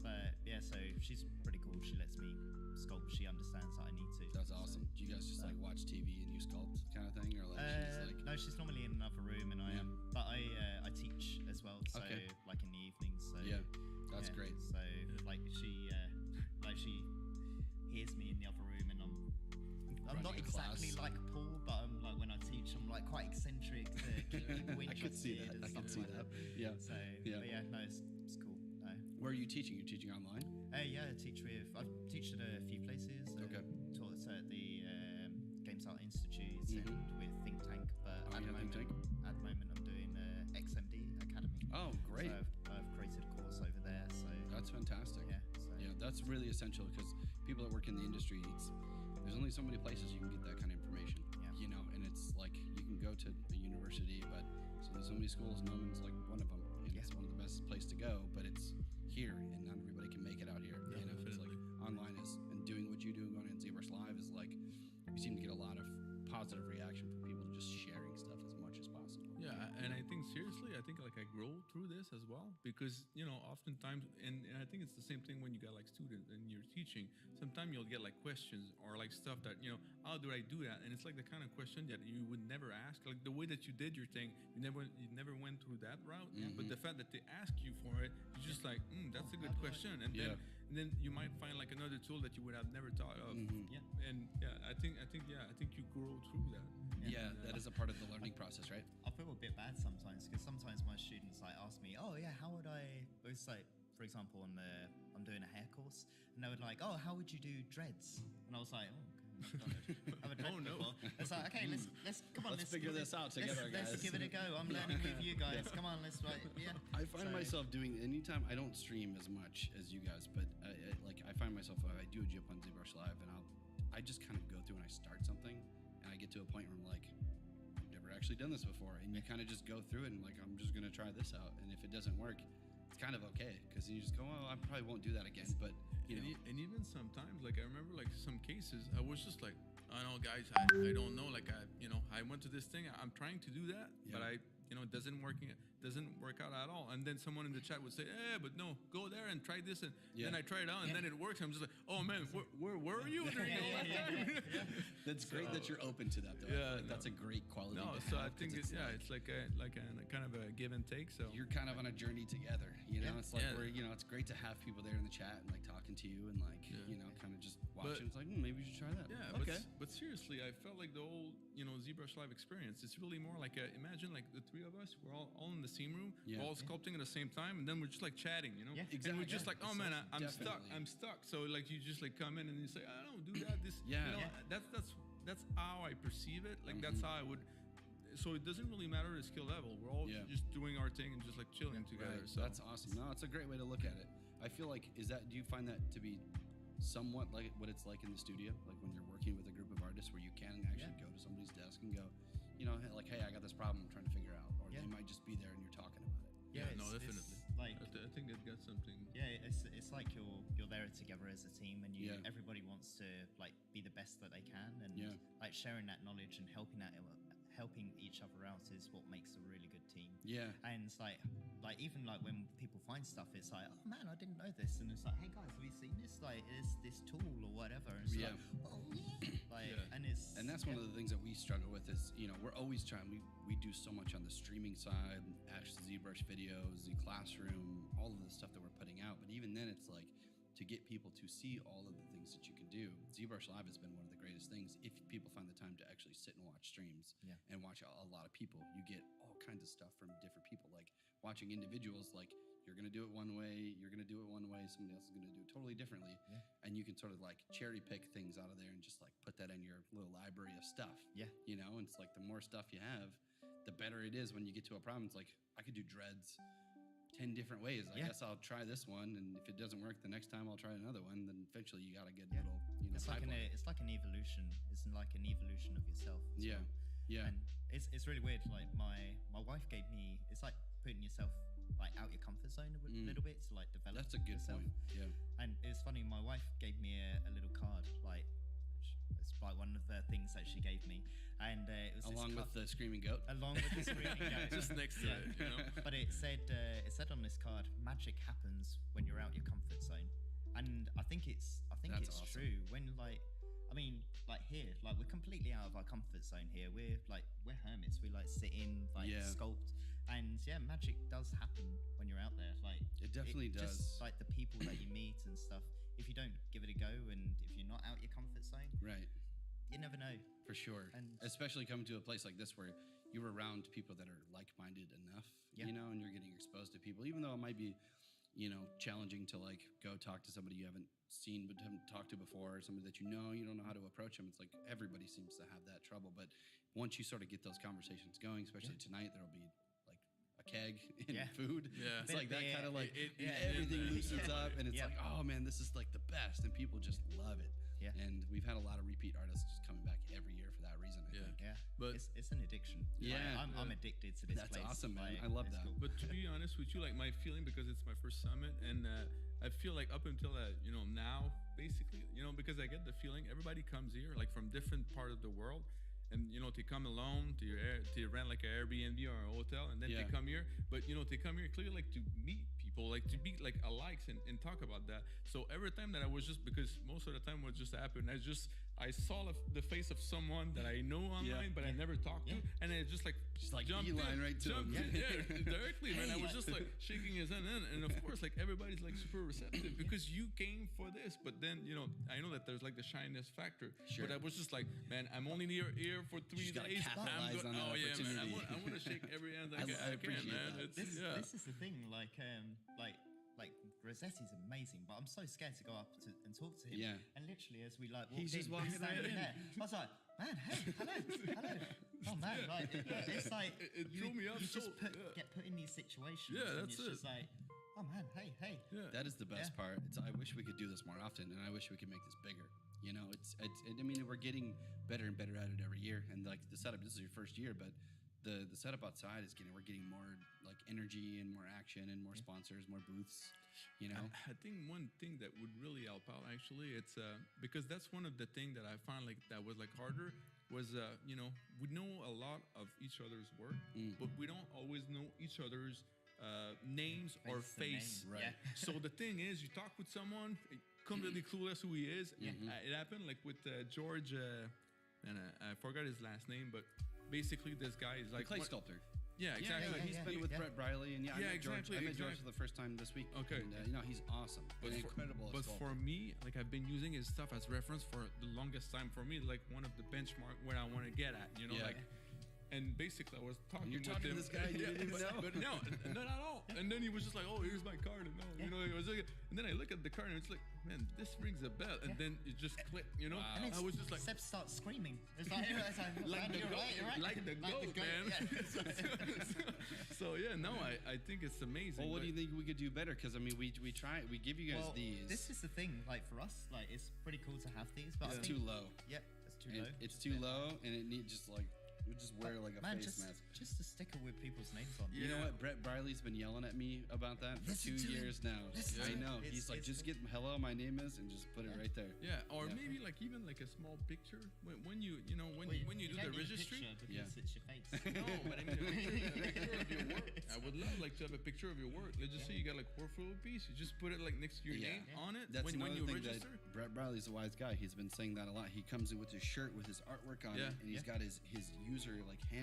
But so she's pretty cool. She lets me sculpt. She understands that I need to. That's awesome. Do you guys just like watch TV and you sculpt kind of thing, or like she's like? No, she's normally in another room, and I am. But I teach as well. So like in the evenings. So that's great. So like she hears me in the other room, and I'm not exactly like Paul, but I'm like when I teach, I'm like quite eccentric to keep people interested. I can see that. I can see that. Yeah. So but no, it's cool. No. Where are you teaching? You're teaching online? I teach I've taught at a few places. Taught at the Games Art Institute and with Think Tank, but at the moment I'm doing XMD Academy. Oh, great! So I've created a course over there. So that's fantastic. That's really essential, because people that work in the industry, there's only so many places you can get that kind of information. And it's like you can go to a university, but there's so many schools. Nolan's like one of them, and it's one of the best place to go. But it's here, and not everybody can make it out here. It's like online and doing what you do, going on ZBrush Live is like we seem to get a lot of positive reaction from people to just sharing stuff as much as possible. Yeah, and I think seriously, I think like I grow through this as well, because oftentimes, and I think it's the same thing when you got like students and you're teaching. Sometimes you'll get like questions or like stuff that how do I do that? And it's like the kind of question that you would never ask. Like the way that you did your thing, you never went through that route. But the fact that they ask you for it, you're just like, that's a good question. And then you might find like another tool that you would have never thought of. And I think you grow through that. That is a part of the learning process, right? I feel a bit bad sometimes, because sometimes my students like ask me, how would I? It's like, for example, I'm doing a hair course, and they would like, how would you do dreads? And I was like, I've a dread before. It's like, okay, let's come on, let's figure this out together, guys. Let's give it a go. I'm learning with you guys. Come on, let's I find myself doing, anytime I don't stream as much as you guys, but I find myself when I do a GIF on ZBrush Live, and I just kind of go through and I start something, and I get to a point where I'm like, I've never actually done this before, and you kind of just go through it and like, I'm just gonna try this out, and if it doesn't work, it's kind of okay, because you just go, I probably won't do that again. But and even sometimes, like I remember like some cases, I was just like, I know, guys, I don't know, like I went to this thing, I'm trying to do that, but it doesn't work out at all. And then someone in the chat would say, but no, go there and try this, and then I try it out, and then it works. I'm just like, oh man, where were you during all that time? That's great that you're open to that, though. That's a great quality. No, to so have, I think it's like a kind of a give and take. So you're kind of on a journey together. It's like we're it's great to have people there in the chat and like talking to you and like kind of just watching. It's like maybe we should try that. Yeah, okay. But seriously, I felt like the whole ZBrush Live experience. It's really more like imagine like the three of us. We're all in the same room. We're all sculpting at the same time, and then we're just like chatting. Exactly. And we're just like, oh man, I'm stuck. So like you just like come in and you say, I don't do that. That's how I perceive it. Like that's how I would. So it doesn't really matter the skill level. We're all just doing our thing and just like chilling together. So that's awesome. No, it's a great way to look at it. I feel like do you find that to be somewhat like what it's like in the studio, like when you're working with a group of artists where you can actually go to somebody's desk and go, like, hey, I got this problem I'm trying to figure out, or they might just be there and you're talking about it. No, definitely. Like I think it got something. It's like you're there together as a team, and everybody wants to like be the best that they can, and like sharing that knowledge and helping each other out is what makes a really good team. And it's like even like when people find stuff, it's like, oh man, I didn't know this, and it's like, hey guys, have you seen this? Like, is this tool or whatever? And it's like, oh yeah, and And that's one of the things that we struggle with is, we're always trying, we do so much on the streaming side, ZBrush videos, the classroom, all of the stuff that we're putting out. But even then it's like, to get people to see all of the things that you can do, ZBrush Live has been one of the greatest things. If people find the time to actually sit and watch streams and watch a lot of people, you get all kinds of stuff from different people. Like watching individuals, like you're going to do it one way, you're going to do it one way, somebody else is going to do it totally differently. And you can sort of like cherry pick things out of there and just like put that in your little library of stuff. And it's like the more stuff you have, the better it is when you get to a problem. It's like, I could do dreads 10 different ways. I guess I'll try this one, and if it doesn't work the next time, I'll try another one. Then eventually you got to get a little, it's like an evolution. It's like an evolution of yourself as well. And it's really weird. Like my wife gave me, it's like putting yourself like out your comfort zone a little bit to like develop. That's a good yourself. point. And it's funny, my wife gave me a little card, like it's like one of the things that she gave me, and it was along with the screaming goat. Along with the screaming goat, just next to it, But it said on this card, magic happens when you're out your comfort zone, and I think it's That's awesome. true. When like here, like we're completely out of our comfort zone here. We're hermits. We like sit in, sculpt, and magic does happen when you're out there. Like it definitely does. Just like the people that you meet and stuff. If you don't give it a go, and if you're not out your comfort zone, right, you never know. For sure. And especially coming to a place like this where you're around people that are like-minded enough, and you're getting exposed to people, even though it might be, challenging to like go talk to somebody you haven't seen but haven't talked to before, or somebody that you don't know how to approach them. It's like everybody seems to have that trouble. But once you sort of get those conversations going, especially tonight, there'll be like a keg and food. It's like that kind of like everything loosens up, and it's like, oh man, this is like the best, and people just love it. And we've had a lot of repeat artists just coming back every year for that reason, I think. But it's an addiction. I'm addicted to this place. That's awesome, man. I love that. Cool. But to be honest with you, like my feeling, because it's my first summit, and I feel like up until now, basically, because I get the feeling everybody comes here like from different part of the world, and they come alone to rent like an Airbnb or a hotel, and then they come here, but they come here clearly like to meet people, like to be like alikes and talk about that. So every time that I was just, because most of the time what just happened, I saw the face of someone that I know online, but I never talked to, and it just like jumped beeline right to him. Directly, man. I was just like shaking his hand, and of course, like everybody's like super receptive because you came for this. But then I know that there's like the shyness factor. Sure. But I was just like, man, I'm only here for 3 days. Man. I want to shake every hand I can, man. This is the thing, like Rossetti's amazing, but I'm so scared to go up and talk to him. And literally, as we like walked he's just walking standing right in. there, I was like, man, hey, hello. Oh man, like it's like it threw me off. You just get put in these situations. Yeah, that's and it's just like, oh man, hey. Yeah. That is the best part. I wish we could do this more often, and I wish we could make this bigger. I mean, we're getting better and better at it every year, and like the setup. This is your first year, but the setup outside is we're getting more like energy and more action and more sponsors, more booths. I think one thing that would really help out, actually, it's because that's one of the things that I found like that was like harder was we know a lot of each other's work, but we don't always know each other's names or face. Right. So the thing is, you talk with someone completely clueless who he is. It happened like with George, and I forgot his last name, but basically this guy is like the clay sculptor. Yeah, exactly. He's been with Brett Briley, and I met George for the first time this week. Okay, and, he's awesome. But incredible. But for me, like I've been using his stuff as reference for the longest time. For me, like one of the benchmark where I want to get at, like. And basically, I was talking. You're talking with to him. this guy. You didn't even know. But no, not at all. And then he was just like, "Oh, here's my card," and it was like, and then I look at the card and it's like, "Man, this rings a bell." And then it just clicked, Wow. And I was just like, Seb starts screaming. It's like, like the goat, man. So no, I think it's amazing. Well, what do you think we could do better? Because I mean, we try, we give you guys these. This is the thing. Like for us, like it's pretty cool to have these, but it's too low. Yep, it's too low. It's too low, and it needs just like. We just wear like a face mask. Just a sticker with people's names on. You know what? Brett Briley's been yelling at me about that for 2 years now. I know. He's like, just get hello, my name is, and just put it right there. Yeah, or maybe like even like a small picture when you when you do the registry. It's your face. No, but I mean a picture of your work. I would love like to have a picture of your work. Let's just say you got like workflow piece. You just put it like next to your name on it. That's when you thing register. that Brett Bradley's a wise guy. He's been saying that a lot. He comes in with his shirt with his artwork on it, and he's got his user like hand